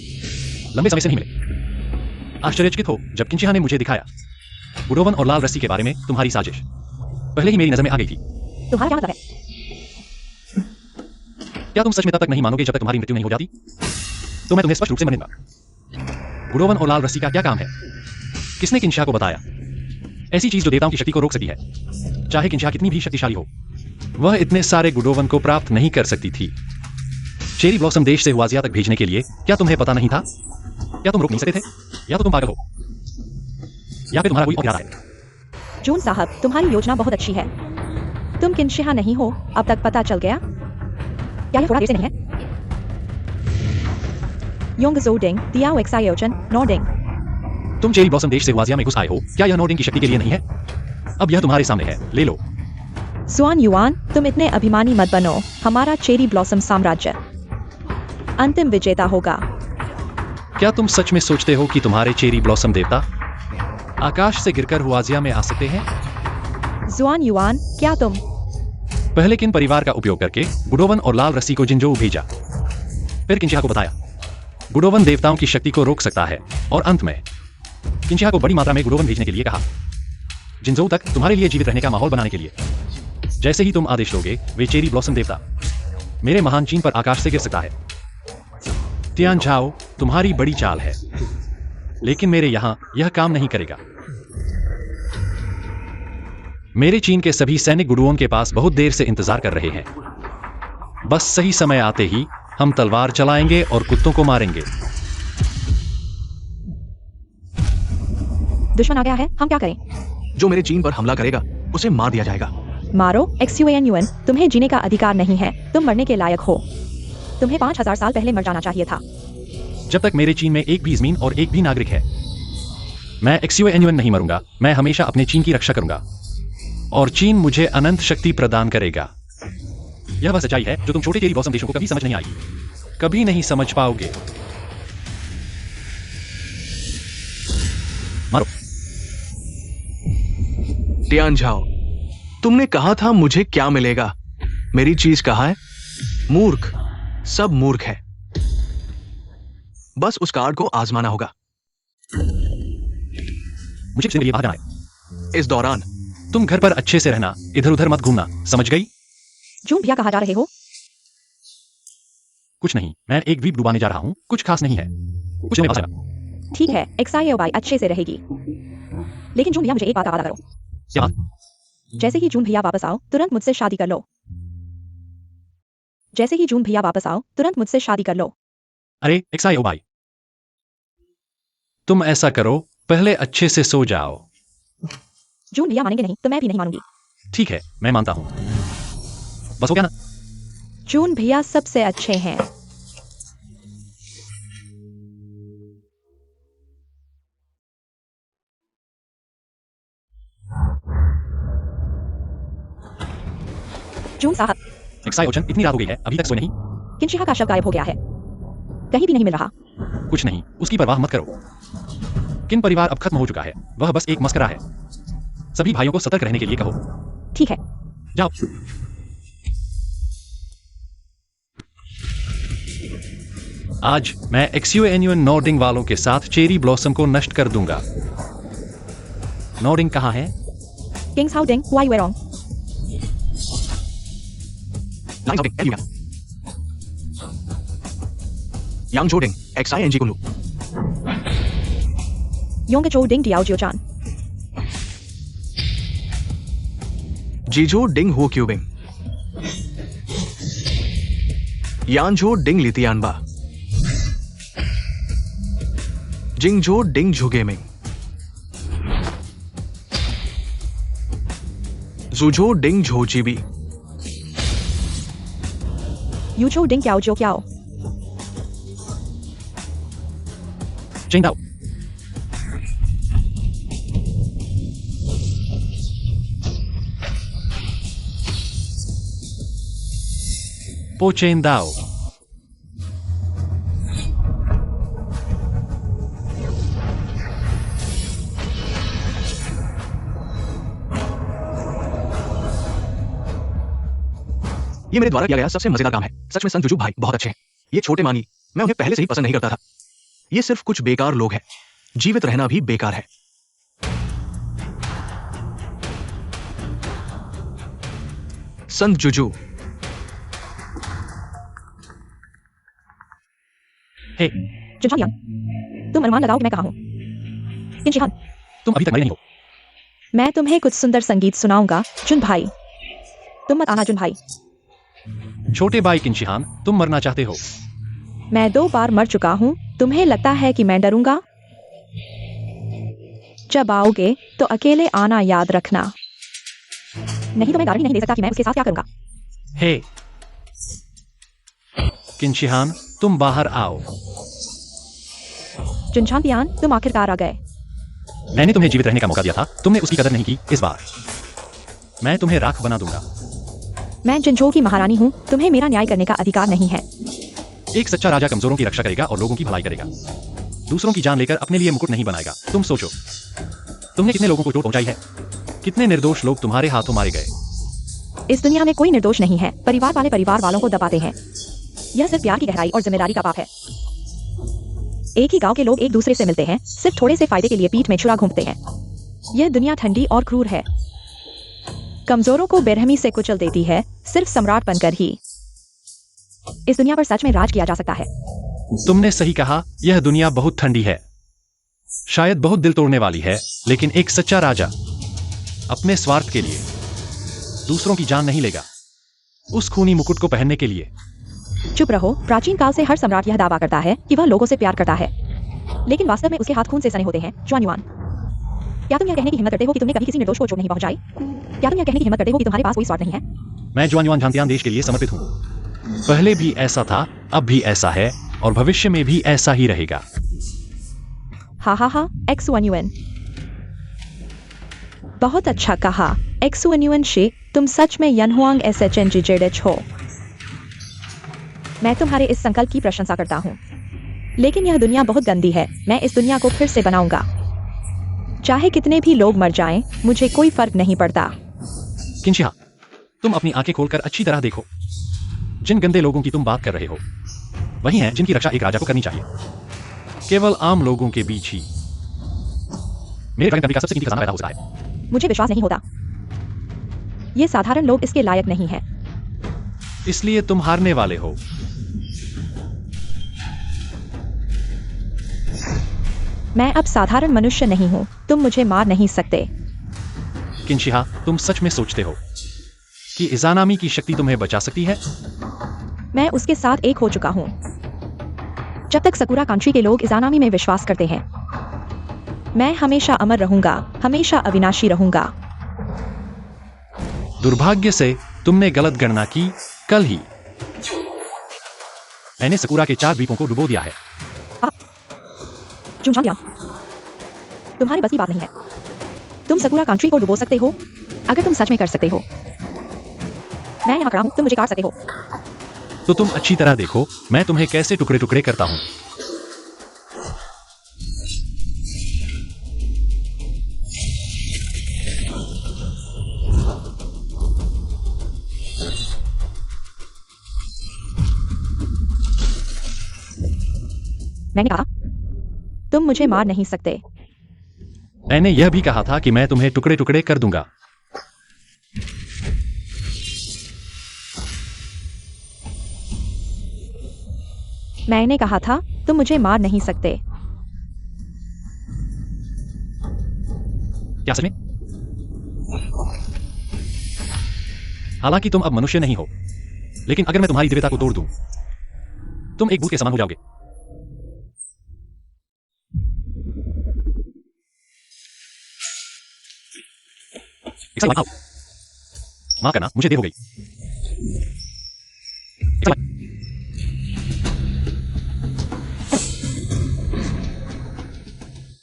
लंबे समय से नहीं मिले। आश्चर्यचकित हो जब किंचिहा ने मुझे दिखाया गुडोवन और लाल रस्सी के बारे में तुम्हारी साजिश पहले ही मेरी नजर में आ गई थी। तुम्हारा क्या मतलब है? क्या तुम सच में तब तक नहीं मानोगे जब तक तुम्हारी मृत्यु नहीं हो जाती? तो मैं तुम्हें स्पष्ट रूप से मानूंगा। गुडोवन और लाल रस्सी का क्या काम है? किसने किंचिहा को बताया? ऐसी चीज जो देवताओं की शक्ति को रोक सकती है, चाहे किंचिहा कितनी भी शक्तिशाली हो। वह इतने सारे गुडोवन को प्राप्त नहीं कर सकती थी। चेरी ब्लॉसम देश से हुआजिया तक भेजने के लिए क्या तुम्हें पता नहीं था? क्या तुम रोक नहीं सकते थे? या तो तुम पागल हो, या फिर तुम्हारा कोई और इरादा है। जून साहब, तुम्हारी योजना बहुत अच्छी है। तुम किंचिहा नहीं हो, अब तक पता चल गया? क्या यह थोड़ा देर से नहीं है? योंग जोडिंग, दियाओ एक्सायोचन, नॉर्डिंग। तुम चेरी ब्लॉसम देश से हुआजिया में घुस आए हो, क्या यह नॉर्डिंग की शक्ति के लिए नहीं है? अब यह तुम्हारे सामने है, ले लो। स्वान युआन, तुम इतने अभिमानी मत बनो। हमारा चेरी ब्लॉसम साम्राज्य अंतिम विजेता होगा। क्या तुम सच में सोचते हो कि तुम्हारे चेरी ब्लॉसम देवता आकाश से गिरकर हुआजिया में आ सकते हैं? जुआन युआन, क्या तुम पहले किन परिवार का उपयोग करके गुडोवन और लाल रस्सी को जिनजोऊ भेजा, फिर किंचिहा को बताया गुडोवन देवताओं की शक्ति को रोक सकता है, और अंत में किंचिहा को बड़ी मात्रा में गुडोवन भेजने के लिए कहा, जिनजोऊ तक तुम्हारे लिए जीवित रहने का माहौल बनाने के लिए। जैसे ही तुम आदेश दोगे, वे चेरी ब्लॉसम देवता मेरे महान चीन पर आकाश से गिर सकता है। तियान झाओ, तुम्हारी बड़ी चाल है, लेकिन मेरे यहां यह काम नहीं करेगा। मेरे चीन के सभी सैनिक गुडुओं के पास बहुत देर से इंतजार कर रहे हैं। बस सही समय आते ही हम तलवार चलाएंगे और कुत्तों को मारेंगे। दुश्मन आ गया है, हम क्या करें? जो मेरे चीन पर हमला करेगा उसे मार दिया जाएगा। मारो। XUANUN, तुम्हें जीने का अधिकार नहीं है, तुम मरने के लायक हो। तुम्हें 5000 साल पहले मर जाना चाहिए था। जब तक मेरे चीन में एक भी जमीन और एक भी नागरिक है, मैं XUANUN नहीं मरूंगा। मैं हमेशा अपने चीन की रक्षा करूंगा, और चीन मुझे अनंत शक्ति प्रदान करेगा। यह वह सच्चाई है जो तुम छोटे चेरी ब्लॉसम देशों को कभी समझ नहीं आई, कभी नहीं समझ पाओगे। मारो। टियान झाओ, तुमने कहा था मुझे क्या मिलेगा? मेरी चीज कहाँ है? मूर्ख, सब मूर्ख है। बस उस कार्ड को आजमाना होगा। मुझे किसी के लिए बाहर जाना है। इस दौरान तुम घर पर अच्छे से रहना, इधर उधर मत घूमना, समझ गई? जून भैया कहाँ जा रहे हो? कुछ नहीं, मैं एक द्वीप डुबाने जा रहा हूँ। कुछ खास नहीं है, कुछ मेरे पास आएगा। ठीक है, XIOY अच्छे से रहेगी। लेकिन जून भैया, मुझे एक बात का वादा करो। क्या बात? जैसे ही जून भैया वापस आओ, तुरंत मुझसे शादी कर लो। जैसे ही जून भैया वापस आओ, तुरंत मुझसे शादी कर लो। अरे XIOY, तुम ऐसा करो, पहले अच्छे से सो जाओ। जून भैया मानेंगे नहीं तो मैं भी नहीं मानूंगी। ठीक है, मैं मानता हूँ। बस हो गया ना? जून भैया सबसे अच्छे हैं। जून साहब, XIOChan, इतनी रात हो गई है, अभी तक सोए नहीं? किंचिहा का शव गायब हो गया है, कहीं भी नहीं मिल रहा। कुछ नहीं, उसकी परवाह मत करो। किन परिवार अब खत्म हो चुका है, वह बस एक मस्करा है। सभी भाइयों को सतर्क रहने के लिए कहो। ठीक है। जाओ। आज मैं XUANUN नॉर्डिंग वालों के साथ चेरी ब्लॉसम को नष्ट कर दूंगा। नॉर्डिंग कहाँ है? किंग्स हाउ डिंग, व्हाई वे रॉन्ग। यांग जोडिंग, XING कुंगलू। योंग चो डिंग डियाओ जियोचान। जीजो डिंग हो क्यूबिंग। यानजो डिंग लितियानबा। जिंगजो डिंग झुगेमिंग। जुजो डिंग झोजीबी। यूचो डिंग क्याओ जो क्याओ। चेंदाओ। पोचेंदाओ। ये मेरे द्वारा किया गया सबसे मजेदार काम है। सच में संग जुजू भाई बहुत अच्छे हैं। ये छोटे मानी, मैं उन्हें पहले से ही पसंद नहीं करता था। ये सिर्फ कुछ बेकार लोग हैं। जीवित रहना भी बेकार है। संत जुजू। हे, जुनहान यान, तुम अनुमान लगाओ कि मैं कहाँ हूँ। किंशिहान, तुम अभी तक मरे नहीं हो। मैं तुम्हें कुछ सुंदर संगीत सुनाऊंगा, जुन भाई। तुम मत आना जुन भाई। छोटे भाई किंशिहान, तुम मरना चाहते हो। मैं 2 बार मर चुका हूँ। तुम्हें लगता है कि मैं डरूंगा? जब आओगे तो अकेले आना याद रखना। नहीं तो मैं गारंटी नहीं दे सकता कि मैं उसके साथ क्या करूंगा। हे, किंशिहान, तुम बाहर आओ। जुनशान पियान, तुम आखिरकार आ गए। मैंने तुम्हें जीवित रहने का मौका दिया था, तुमने उसकी कदर नहीं की। इस बार मैं तुम्हें राख बना दूंगा। मैं जिनझो की महारानी हूँ, तुम्हें मेरा न्याय करने का अधिकार नहीं है। एक सच्चा राजा कमजोरों की रक्षा करेगा और लोगों की भलाई करेगा। दूसरों की जान लेकर अपने लिए मुकुट नहीं बनाएगा। तुम सोचो, तुमने कितने लोगों को चोट पहुंचाई है? कितने निर्दोष लोग तुम्हारे हाथों मारे गए? इस दुनिया में कोई निर्दोष नहीं है। परिवार वाले परिवार वालों को दबाते हैं। यह सिर्फ प्यार की गहराई और जिम्मेदारी का पाप है। एक ही गांव के लोग एक दूसरे से मिलते हैं, सिर्फ थोड़े से फायदे के लिए पीठ में छुरा घूमते हैं। यह दुनिया ठंडी और क्रूर है। कमजोरों को बेरहमी से कुचल देती है, सिर्फ सम्राट बनकर ही। इस दुनिया पर सच में राज किया जा सकता है। तुमने सही कहा, यह दुनिया बहुत ठंडी है, शायद बहुत दिल तोड़ने वाली है, लेकिन एक सच्चा राजा अपने स्वार्थ के लिए दूसरों की जान नहीं लेगा, उस खूनी मुकुट को पहनने के लिए। चुप रहो। प्राचीन काल से हर सम्राट यह दावा करता है कि वह लोगों से प्यार करता है, लेकिन वास्तव में उसके हाथ खून से सने होते हैं। जुआन युआन, क्या तुम यह कहने की हिम्मत करते हो कि तुमने कभी किसी निर्दोष को चोट नहीं पहुंचाई? क्या तुम यह कहने की हिम्मत करते हो कि तुम्हारे पास कोई स्वार्थ नहीं है? मैं जुआन युआन झांतियान देश के लिए समर्पित हूं। पहले भी ऐसा था, अब भी ऐसा है, और भविष्य में भी ऐसा ही रहेगा। हा हा हा, एक्सुअन्युअन। बहुत अच्छा कहा, एक्सुअन्युअन शे, तुम सच में यनहुआंग SHNGJDH हो। मैं तुम्हारे इस संकल्प की प्रशंसा करता हूँ, लेकिन यह दुनिया बहुत गंदी है। मैं इस दुनिया को फिर से बनाऊंगा। चाहे कितने भी लोग मर जाएं, मुझे कोई फर्क नहीं पड़ता। किंशिहा, तुम अपनी आंखें खोलकर अच्छी तरह देखो। जिन गंदे लोगों की तुम बात कर रहे हो, वही हैं जिनकी रक्षा एक राजा को करनी चाहिए। केवल आम लोगों के बीच ही मेरे ड्रैगन कंट्री का सबसे कीमती खजाना पैदा हो सकता है। मुझे विश्वास नहीं होता। ये साधारण लोग इसके लायक नहीं हैं। इसलिए तुम हारने वाले हो। मैं अब साधारण मनुष्य नहीं हूँ। तुम मुझे मार नहीं सकते। किंशिहा, तुम सच में सोचते हो कि इज़ानामी की शक्ति तुम्हें बचा सकती है? मैं उसके साथ एक हो चुका हूँ। जब तक सकुरा कंट्री के लोग इज़ानामी में विश्वास करते हैं, मैं हमेशा अमर रहूंगा, हमेशा अविनाशी रहूंगा। दुर्भाग्य से तुमने गलत गणना की। कल ही मैंने सकुरा के 4 द्वीपों को डुबो दिया है। जुनशान, तुम्हारी बस की बात नहीं है। तुम सकुरा कंट्री को डुबो सकते हो अगर तुम सच में कर सकते हो। मैं यहाँ खड़ा हूँ, तुम मुझे काट सकते हो। तो तुम अच्छी तरह देखो मैं तुम्हें कैसे टुकड़े टुकड़े करता हूं। मैंने कहा, तुम मुझे मार नहीं सकते। मैंने यह भी कहा था कि मैं तुम्हें टुकड़े टुकड़े कर दूंगा। मैंने कहा था, तुम मुझे मार नहीं सकते। क्या सच में? हालांकि तुम अब मनुष्य नहीं हो, लेकिन अगर मैं तुम्हारी दिव्यता को तोड़ दूं, तुम एक भूत के समान हो जाओगे। माफ करना, मुझे देर हो गई।